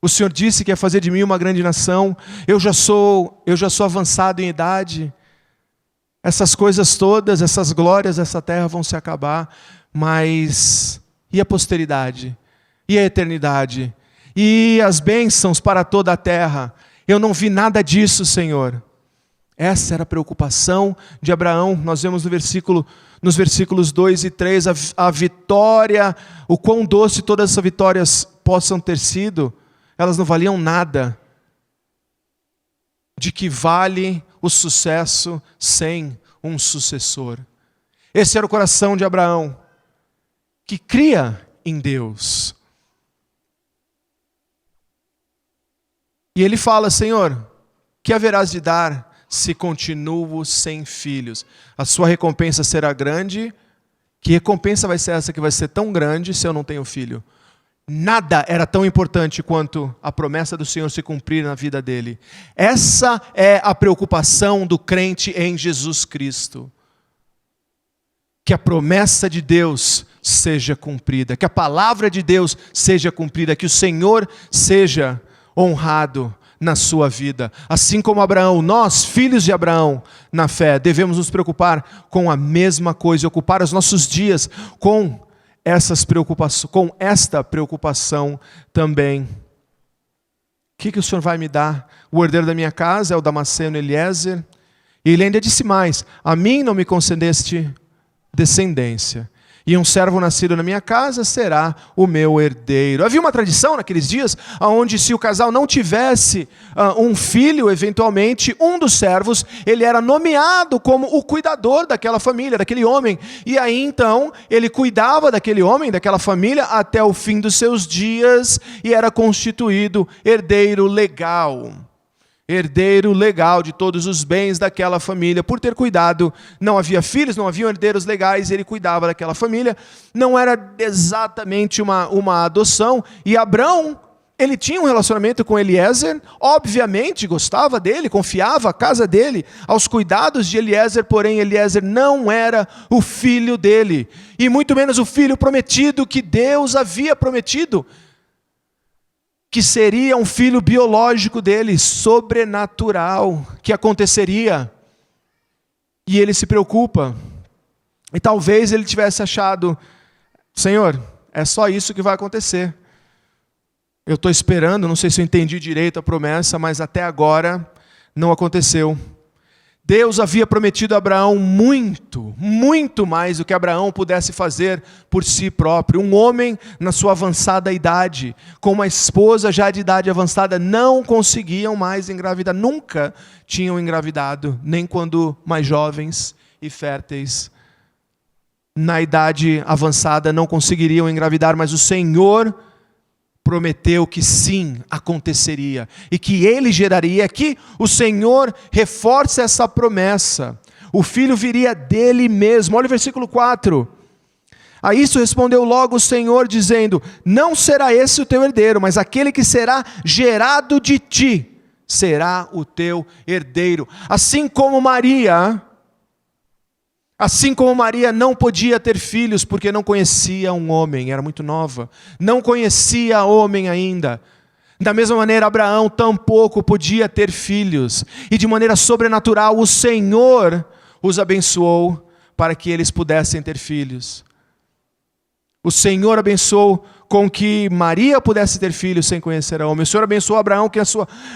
O Senhor disse que ia fazer de mim uma grande nação, eu já sou avançado em idade, essas coisas todas, essas glórias dessa terra vão se acabar, mas e a posteridade? E a eternidade? E as bênçãos para toda a terra? Eu não vi nada disso, Senhor. Essa era a preocupação de Abraão. Nós vemos nos versículos 2 e 3, a vitória, o quão doce todas essas vitórias possam ter sido, elas não valiam nada. De que vale o sucesso sem um sucessor? Esse era o coração de Abraão, que cria em Deus. E ele fala: Senhor, que haverás de dar se continuo sem filhos? A sua recompensa será grande. Que recompensa vai ser essa que vai ser tão grande se eu não tenho filho? Nada era tão importante quanto a promessa do Senhor se cumprir na vida dele. Essa é a preocupação do crente em Jesus Cristo. Que a promessa de Deus seja cumprida, que a palavra de Deus seja cumprida, que o Senhor seja honrado na sua vida. Assim como Abraão, nós, filhos de Abraão, na fé, devemos nos preocupar com a mesma coisa, ocupar os nossos dias com esta preocupação também. O que o Senhor vai me dar? O herdeiro da minha casa é o Damasceno Eliezer. E ele ainda disse mais: a mim não me concedeste descendência, e um servo nascido na minha casa será o meu herdeiro. Havia uma tradição naqueles dias, onde se o casal não tivesse um filho, eventualmente, um dos servos, ele era nomeado como o cuidador daquela família, daquele homem. E aí então, ele cuidava daquele homem, daquela família, até o fim dos seus dias, e era constituído herdeiro legal. Herdeiro legal de todos os bens daquela família, por ter cuidado. Não havia filhos, não haviam herdeiros legais, ele cuidava daquela família. Não era exatamente uma adoção. E Abrão, ele tinha um relacionamento com Eliezer, obviamente gostava dele, confiava a casa dele aos cuidados de Eliezer, porém Eliezer não era o filho dele, e muito menos o filho prometido que Deus havia prometido, que seria um filho biológico dele, sobrenatural, que aconteceria. E ele se preocupa. E talvez ele tivesse achado: Senhor, é só isso que vai acontecer. Eu estou esperando, não sei se eu entendi direito a promessa, mas até agora não aconteceu. Deus havia prometido a Abraão muito, muito mais do que Abraão pudesse fazer por si próprio. Um homem na sua avançada idade, com uma esposa já de idade avançada, não conseguiam mais engravidar. Nunca tinham engravidado, nem quando mais jovens e férteis. Na idade avançada não conseguiriam engravidar, mas o Senhor prometeu que sim, aconteceria, e que ele geraria, que o Senhor reforça essa promessa. O filho viria dele mesmo. Olha o versículo 4. A isso respondeu logo o Senhor, dizendo: não será esse o teu herdeiro, mas aquele que será gerado de ti será o teu herdeiro. Assim como Maria não podia ter filhos porque não conhecia um homem, era muito nova, não conhecia homem ainda. Da mesma maneira, Abraão tampouco podia ter filhos. E de maneira sobrenatural, o Senhor os abençoou para que eles pudessem ter filhos. O Senhor abençoou com que Maria pudesse ter filhos sem conhecer homem. O Senhor abençoou Abraão que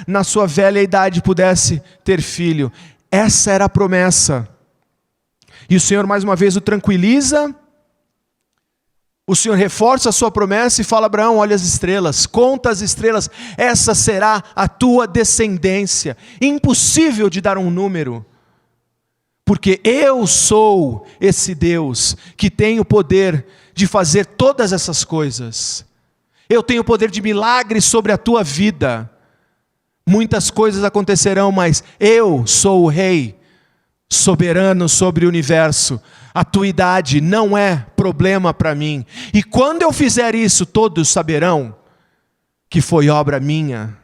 na sua velha idade pudesse ter filho. Essa era a promessa. E o Senhor mais uma vez o tranquiliza, o Senhor reforça a sua promessa e fala: Abraão, olha as estrelas, conta as estrelas, essa será a tua descendência. Impossível de dar um número, porque eu sou esse Deus que tem o poder de fazer todas essas coisas. Eu tenho poder de milagre sobre a tua vida. Muitas coisas acontecerão, mas eu sou o rei, soberano sobre o universo. A tua idade não é problema para mim. E quando eu fizer isso, todos saberão que foi obra minha.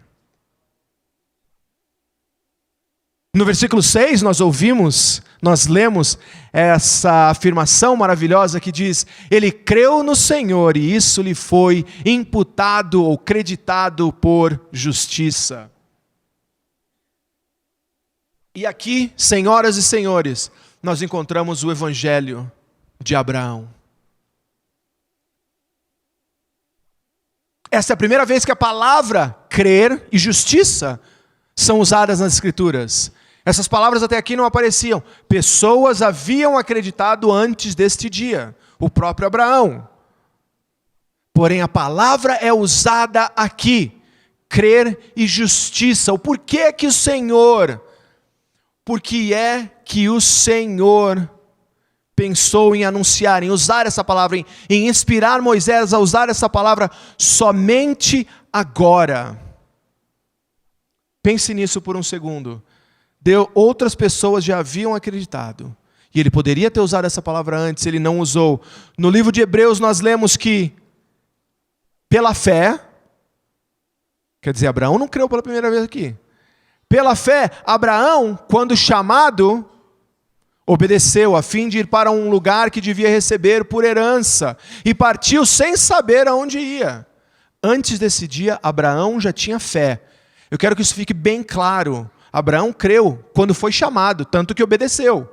No versículo 6 nós lemos essa afirmação maravilhosa que diz: ele creu no Senhor e isso lhe foi imputado ou creditado por justiça. E aqui, senhoras e senhores, nós encontramos o evangelho de Abraão. Essa é a primeira vez que a palavra crer e justiça são usadas nas Escrituras. Essas palavras até aqui não apareciam. Pessoas haviam acreditado antes deste dia, o próprio Abraão. Porém, a palavra é usada aqui, crer e justiça. O porquê que o Senhor, porque é que o Senhor pensou em anunciar, em usar essa palavra, em inspirar Moisés a usar essa palavra somente agora. Pense nisso por um segundo. Outras pessoas já haviam acreditado. E ele poderia ter usado essa palavra antes, ele não usou. No livro de Hebreus nós lemos que, pela fé, quer dizer, Abraão não creu pela primeira vez aqui. Pela fé, Abraão, quando chamado, obedeceu a fim de ir para um lugar que devia receber por herança. E partiu sem saber aonde ia. Antes desse dia, Abraão já tinha fé. Eu quero que isso fique bem claro. Abraão creu quando foi chamado, tanto que obedeceu.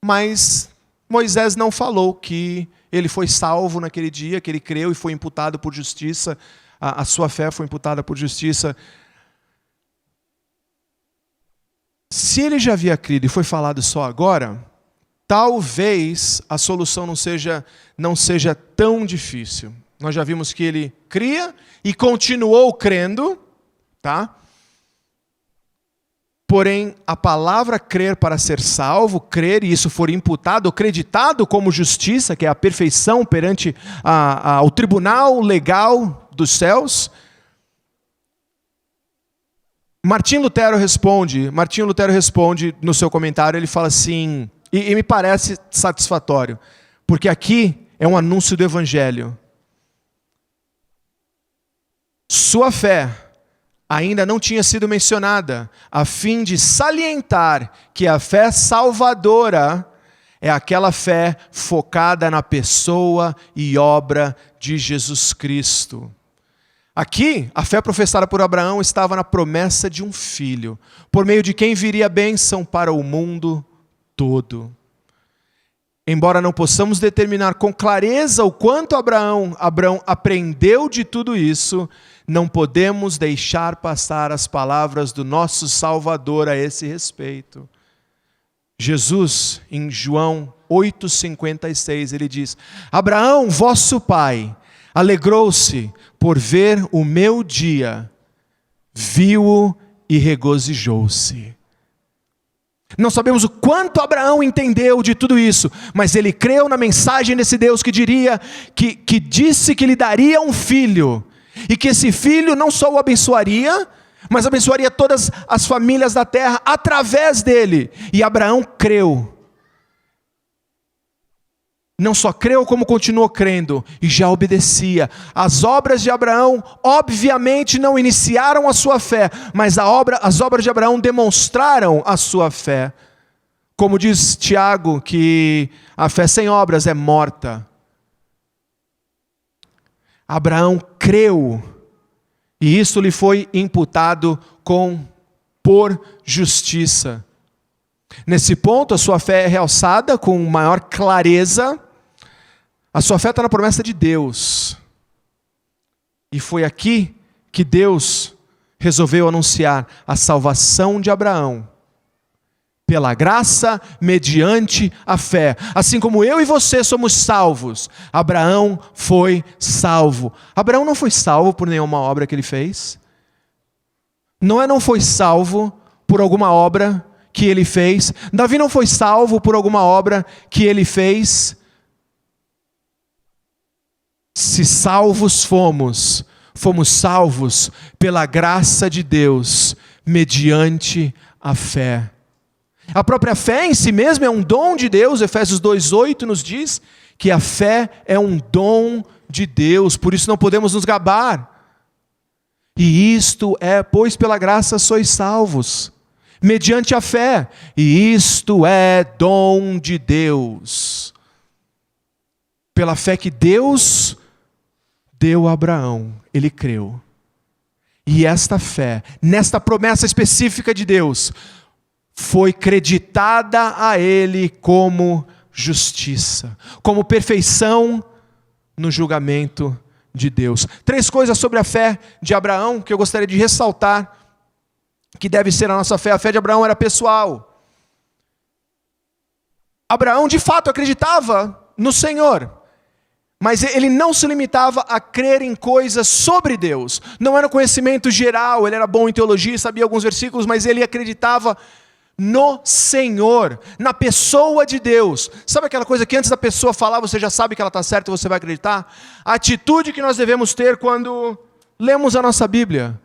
Mas Moisés não falou que ele foi salvo naquele dia, que ele creu e foi imputado por justiça. A sua fé foi imputada por justiça. Se ele já havia crido e foi falado só agora, talvez a solução não seja tão difícil. Nós já vimos que ele cria e continuou crendo, tá? Porém, a palavra crer para ser salvo, crer e isso for imputado, acreditado como justiça, que é a perfeição perante ao tribunal legal dos céus. Martim Lutero responde no seu comentário, ele fala assim, e me parece satisfatório, porque aqui é um anúncio do Evangelho. Sua fé ainda não tinha sido mencionada, a fim de salientar que a fé salvadora é aquela fé focada na pessoa e obra de Jesus Cristo. Aqui, a fé professada por Abraão estava na promessa de um filho, por meio de quem viria a bênção para o mundo todo. Embora não possamos determinar com clareza o quanto Abraão aprendeu de tudo isso, não podemos deixar passar as palavras do nosso Salvador a esse respeito. Jesus, em João 8,56, ele diz: Abraão, vosso pai, alegrou-se por ver o meu dia, viu-o e regozijou-se. Não sabemos o quanto Abraão entendeu de tudo isso, mas ele creu na mensagem desse Deus que disse que lhe daria um filho, e que esse filho não só o abençoaria, mas abençoaria todas as famílias da terra através dele. E Abraão creu. Não só creu, como continuou crendo e já obedecia. As obras de Abraão, obviamente, não iniciaram a sua fé, mas as obras de Abraão demonstraram a sua fé. Como diz Tiago, que a fé sem obras é morta. Abraão creu, e isso lhe foi imputado por justiça. Nesse ponto, a sua fé é realçada com maior clareza. A sua fé está na promessa de Deus. E foi aqui que Deus resolveu anunciar a salvação de Abraão. Pela graça, mediante a fé. Assim como eu e você somos salvos, Abraão foi salvo. Abraão não foi salvo por nenhuma obra que ele fez. Noé não foi salvo por alguma obra que ele fez. Davi não foi salvo por alguma obra que ele fez. Se salvos fomos salvos pela graça de Deus, mediante a fé. A própria fé em si mesma é um dom de Deus. Efésios 2:8 nos diz que a fé é um dom de Deus, por isso não podemos nos gabar. E isto é, pois pela graça sois salvos, mediante a fé, e isto é dom de Deus. Pela fé que Deus deu a Abraão, ele creu. E esta fé, nesta promessa específica de Deus, foi creditada a ele como justiça, como perfeição no julgamento de Deus. 3 coisas sobre a fé de Abraão que eu gostaria de ressaltar, que deve ser a nossa fé. A fé de Abraão era pessoal. Abraão de fato acreditava no Senhor, mas ele não se limitava a crer em coisas sobre Deus. Não era um conhecimento geral, ele era bom em teologia, sabia alguns versículos, mas ele acreditava no Senhor, na pessoa de Deus. Sabe aquela coisa que antes da pessoa falar, você já sabe que ela está certa e você vai acreditar? A atitude que nós devemos ter quando lemos a nossa Bíblia.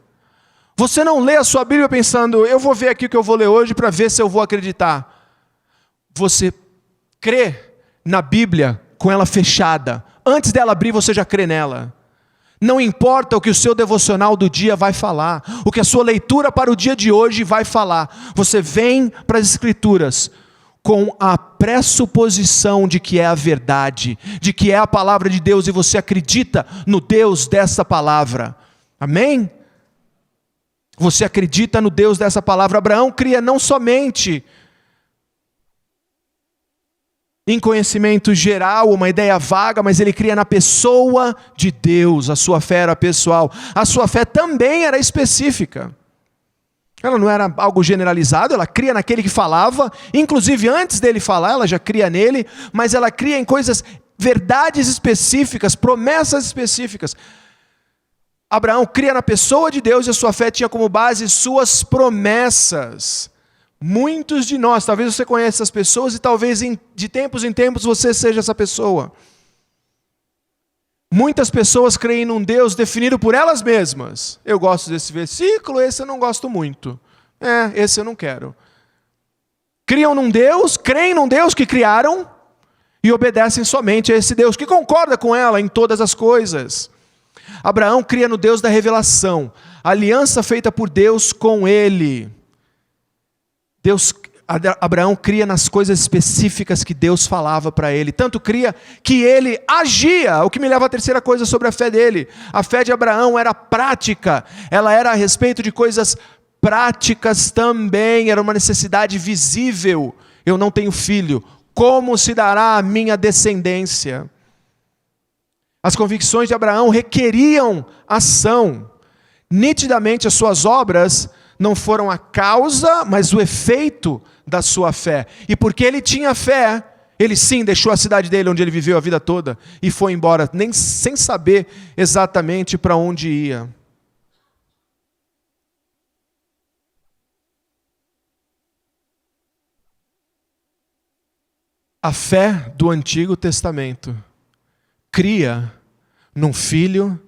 Você não lê a sua Bíblia pensando, eu vou ver aqui o que eu vou ler hoje para ver se eu vou acreditar. Você crê na Bíblia com ela fechada. Antes dela abrir, você já crê nela. Não importa o que o seu devocional do dia vai falar, o que a sua leitura para o dia de hoje vai falar. Você vem para as Escrituras com a pressuposição de que é a verdade, de que é a palavra de Deus, e você acredita no Deus dessa palavra. Amém? Você acredita no Deus dessa palavra. Abraão cria não somente em conhecimento geral, uma ideia vaga, mas ele cria na pessoa de Deus. A sua fé era pessoal. A sua fé também era específica. Ela não era algo generalizado, ela cria naquele que falava, inclusive antes dele falar, ela já cria nele, mas ela cria em coisas, verdades específicas, promessas específicas. Abraão cria na pessoa de Deus e a sua fé tinha como base suas promessas. Muitos de nós, talvez você conheça essas pessoas e talvez de tempos em tempos você seja essa pessoa. Muitas pessoas creem num Deus definido por elas mesmas. Eu gosto desse versículo, esse eu não gosto muito. Esse eu não quero. Criam num Deus, creem num Deus que criaram e obedecem somente a esse Deus, que concorda com ela em todas as coisas. Abraão cria no Deus da revelação, a aliança feita por Deus com ele. Abraão cria nas coisas específicas que Deus falava para ele. Tanto cria que ele agia, o que me leva à terceira coisa sobre a fé dele. A fé de Abraão era prática, ela era a respeito de coisas práticas também, era uma necessidade visível. Eu não tenho filho, como se dará a minha descendência? As convicções de Abraão requeriam ação. Nitidamente as suas obras não foram a causa, mas o efeito da sua fé. E porque ele tinha fé, ele sim deixou a cidade dele, onde ele viveu a vida toda, e foi embora, nem sem saber exatamente para onde ia. A fé do Antigo Testamento cria num filho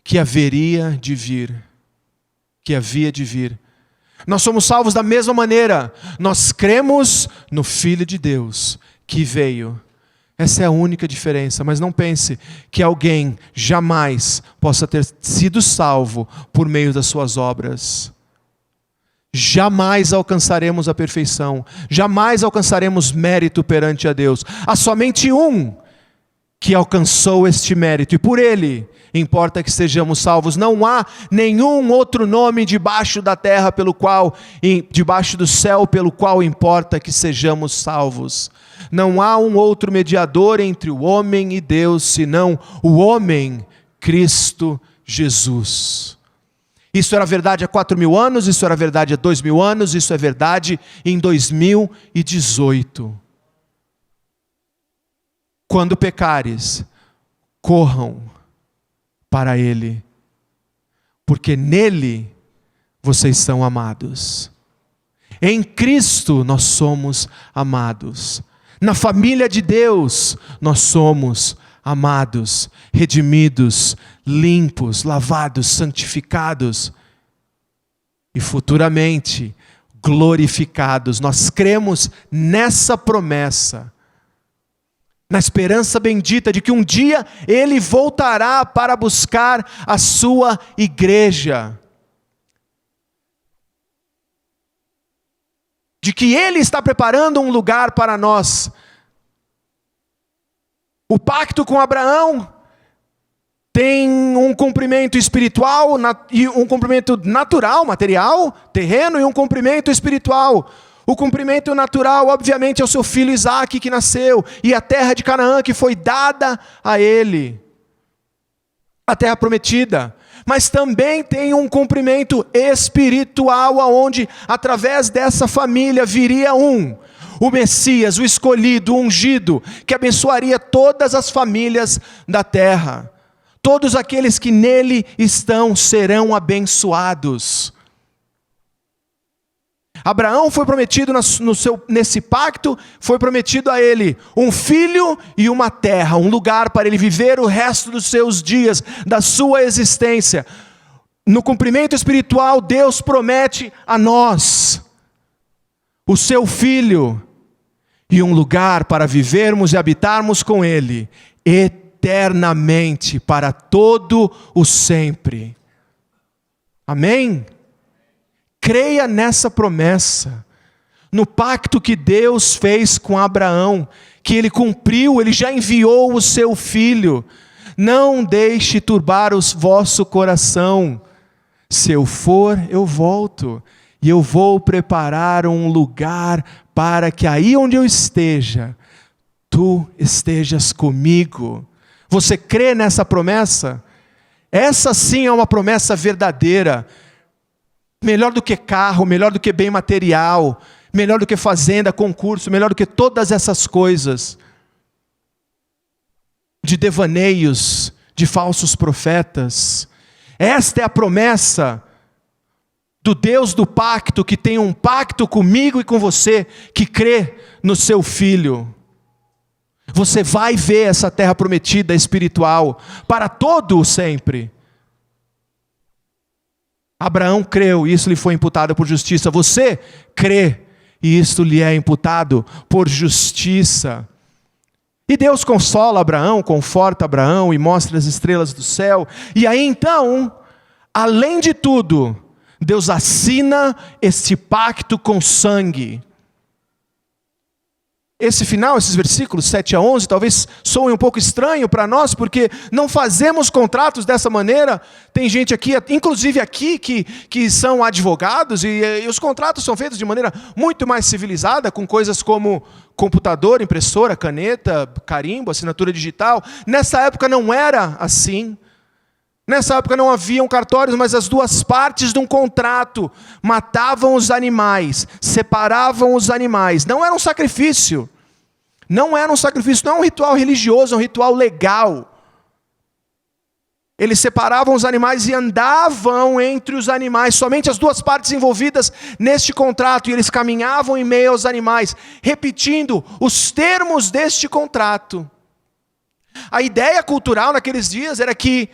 que haveria de vir, que havia de vir. Nós somos salvos da mesma maneira. Nós cremos no Filho de Deus que veio. Essa é a única diferença. Mas não pense que alguém jamais possa ter sido salvo por meio das suas obras. Jamais alcançaremos a perfeição. Jamais alcançaremos mérito perante a Deus. Há somente um que alcançou este mérito, e por ele importa que sejamos salvos. Não há nenhum outro nome debaixo da terra debaixo do céu pelo qual importa que sejamos salvos. Não há um outro mediador entre o homem e Deus, senão o homem, Cristo Jesus. Isso era verdade há 4.000 anos, isso era verdade há 2.000 anos, isso é verdade em 2018. Quando pecares, corram para Ele, porque nele vocês são amados. Em Cristo nós somos amados. Na família de Deus nós somos amados, redimidos, limpos, lavados, santificados e futuramente glorificados. Nós cremos nessa promessa, na esperança bendita de que um dia Ele voltará para buscar a sua igreja. De que Ele está preparando um lugar para nós. O pacto com Abraão tem um cumprimento espiritual e um cumprimento natural, material, terreno, e um cumprimento espiritual. O cumprimento natural, obviamente, é o seu filho Isaque que nasceu, e a terra de Canaã que foi dada a ele, a terra prometida. Mas também tem um cumprimento espiritual, aonde através dessa família viria o Messias, o escolhido, o ungido, que abençoaria todas as famílias da terra. Todos aqueles que nele estão serão abençoados. Abraão foi prometido nesse pacto, foi prometido a ele um filho e uma terra, um lugar para ele viver o resto dos seus dias, da sua existência. No cumprimento espiritual, Deus promete a nós o seu filho e um lugar para vivermos e habitarmos com ele eternamente, para todo o sempre. Amém? Creia nessa promessa, no pacto que Deus fez com Abraão, que Ele cumpriu, Ele já enviou o seu filho. Não deixe turbar o vosso coração. Se eu for, eu volto, e eu vou preparar um lugar para que aí onde eu esteja, tu estejas comigo. Você crê nessa promessa? Essa sim é uma promessa verdadeira. Melhor do que carro, melhor do que bem material, melhor do que fazenda, concurso, melhor do que todas essas coisas. De devaneios, de falsos profetas. Esta é a promessa do Deus do pacto, que tem um pacto comigo e com você, que crê no seu Filho. Você vai ver essa terra prometida espiritual, para todo o sempre. Abraão creu, e isso lhe foi imputado por justiça. Você crê, e isto lhe é imputado por justiça. E Deus consola Abraão, conforta Abraão e mostra as estrelas do céu. E aí então, além de tudo, Deus assina este pacto com sangue. Esse final, esses versículos 7 a 11, talvez soem um pouco estranho para nós, porque não fazemos contratos dessa maneira. Tem gente aqui, inclusive aqui, que são advogados, e os contratos são feitos de maneira muito mais civilizada, com coisas como computador, impressora, caneta, carimbo, assinatura digital. Nessa época não era assim. Nessa época não haviam cartórios, mas as duas partes de um contrato matavam os animais, separavam os animais. Não era um sacrifício. Não era um sacrifício, não é um ritual religioso, é um ritual legal. Eles separavam os animais e andavam entre os animais, somente as duas partes envolvidas neste contrato, e eles caminhavam em meio aos animais, repetindo os termos deste contrato. A ideia cultural naqueles dias era que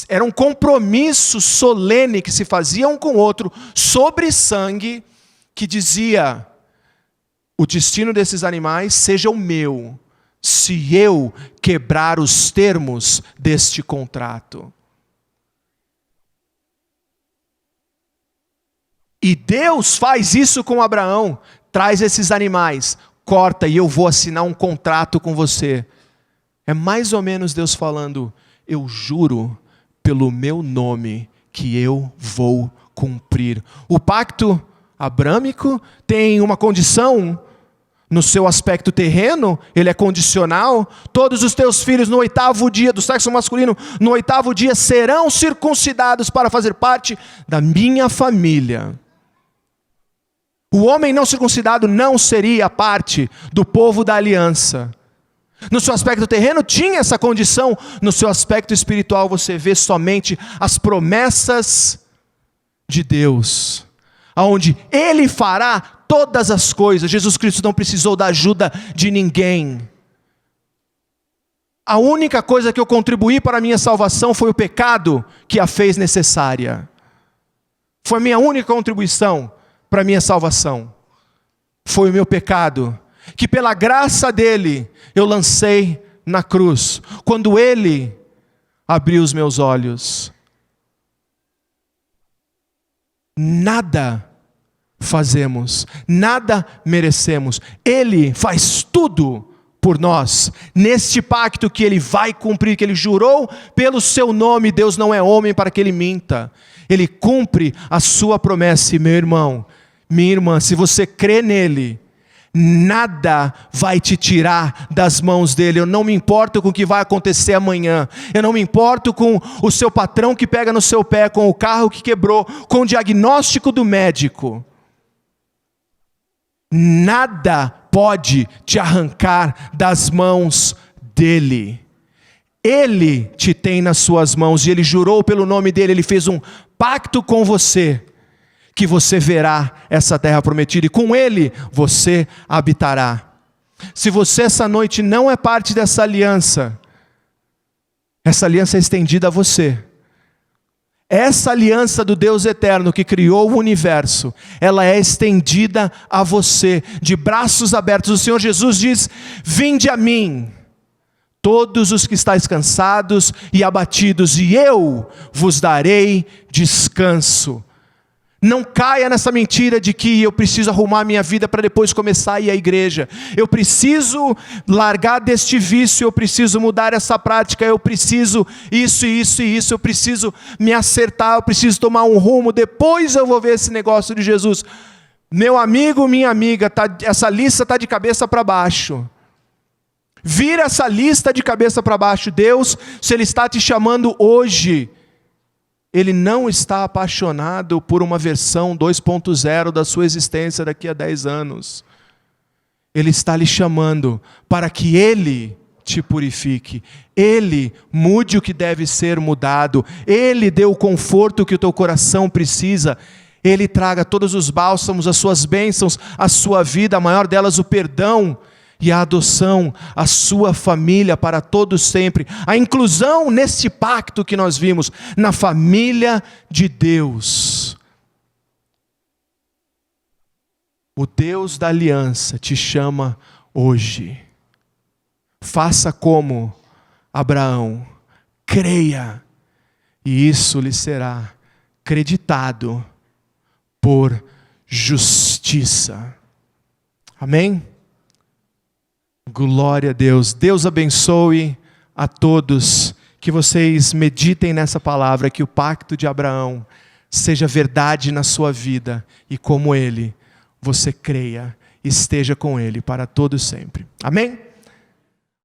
era um compromisso solene que se fazia um com o outro sobre sangue, que dizia: o destino desses animais seja o meu, se eu quebrar os termos deste contrato. E Deus faz isso com Abraão: traz esses animais, corta e eu vou assinar um contrato com você. É mais ou menos Deus falando: eu juro pelo meu nome que eu vou cumprir. O pacto abrâmico tem uma condição no seu aspecto terreno, ele é condicional. Todos os teus filhos no 8º dia, do sexo masculino, no 8º dia serão circuncidados para fazer parte da minha família. O homem não circuncidado não seria parte do povo da aliança. No seu aspecto terreno tinha essa condição, no seu aspecto espiritual você vê somente as promessas de Deus, aonde Ele fará todas as coisas. Jesus Cristo não precisou da ajuda de ninguém. A única coisa que eu contribuí para a minha salvação foi o pecado que a fez necessária. Foi a minha única contribuição para a minha salvação. Foi o meu pecado, que pela graça dele eu lancei na cruz, quando ele abriu os meus olhos. Nada fazemos, nada merecemos. Ele faz tudo por nós, neste pacto que ele vai cumprir, que ele jurou pelo seu nome. Deus não é homem para que ele minta. Ele cumpre a sua promessa. E meu irmão, minha irmã, se você crê nele, nada vai te tirar das mãos dele. Eu não me importo com o que vai acontecer amanhã. Eu não me importo com o seu patrão que pega no seu pé, com o carro que quebrou, com o diagnóstico do médico. Nada pode te arrancar das mãos dele. Ele te tem nas suas mãos, e ele jurou pelo nome dele, ele fez um pacto com você, que você verá essa terra prometida, e com ele você habitará. Se você essa noite não é parte dessa aliança, essa aliança é estendida a você. Essa aliança do Deus eterno que criou o universo, ela é estendida a você, de braços abertos. O Senhor Jesus diz: vinde a mim, todos os que estáis cansados e abatidos, e eu vos darei descanso. Não caia nessa mentira de que eu preciso arrumar minha vida para depois começar a ir à igreja. Eu preciso largar deste vício, eu preciso mudar essa prática, eu preciso isso, isso e isso, eu preciso me acertar, eu preciso tomar um rumo, depois eu vou ver esse negócio de Jesus. Meu amigo, minha amiga, essa lista está de cabeça para baixo. Vira essa lista de cabeça para baixo. Deus, se Ele está te chamando hoje, Ele não está apaixonado por uma versão 2.0 da sua existência daqui a 10 anos. Ele está lhe chamando para que Ele te purifique. Ele mude o que deve ser mudado. Ele dê o conforto que o teu coração precisa. Ele traga todos os bálsamos, as suas bênçãos, a sua vida, a maior delas o perdão e a adoção, a sua família para todos sempre, a inclusão nesse pacto que nós vimos, na família de Deus. O Deus da aliança te chama hoje. Faça como Abraão, creia, e isso lhe será creditado por justiça. Amém? Glória a Deus. Deus abençoe a todos, que vocês meditem nessa palavra, que o pacto de Abraão seja verdade na sua vida, e como ele, você creia, esteja com ele para todo sempre. Amém?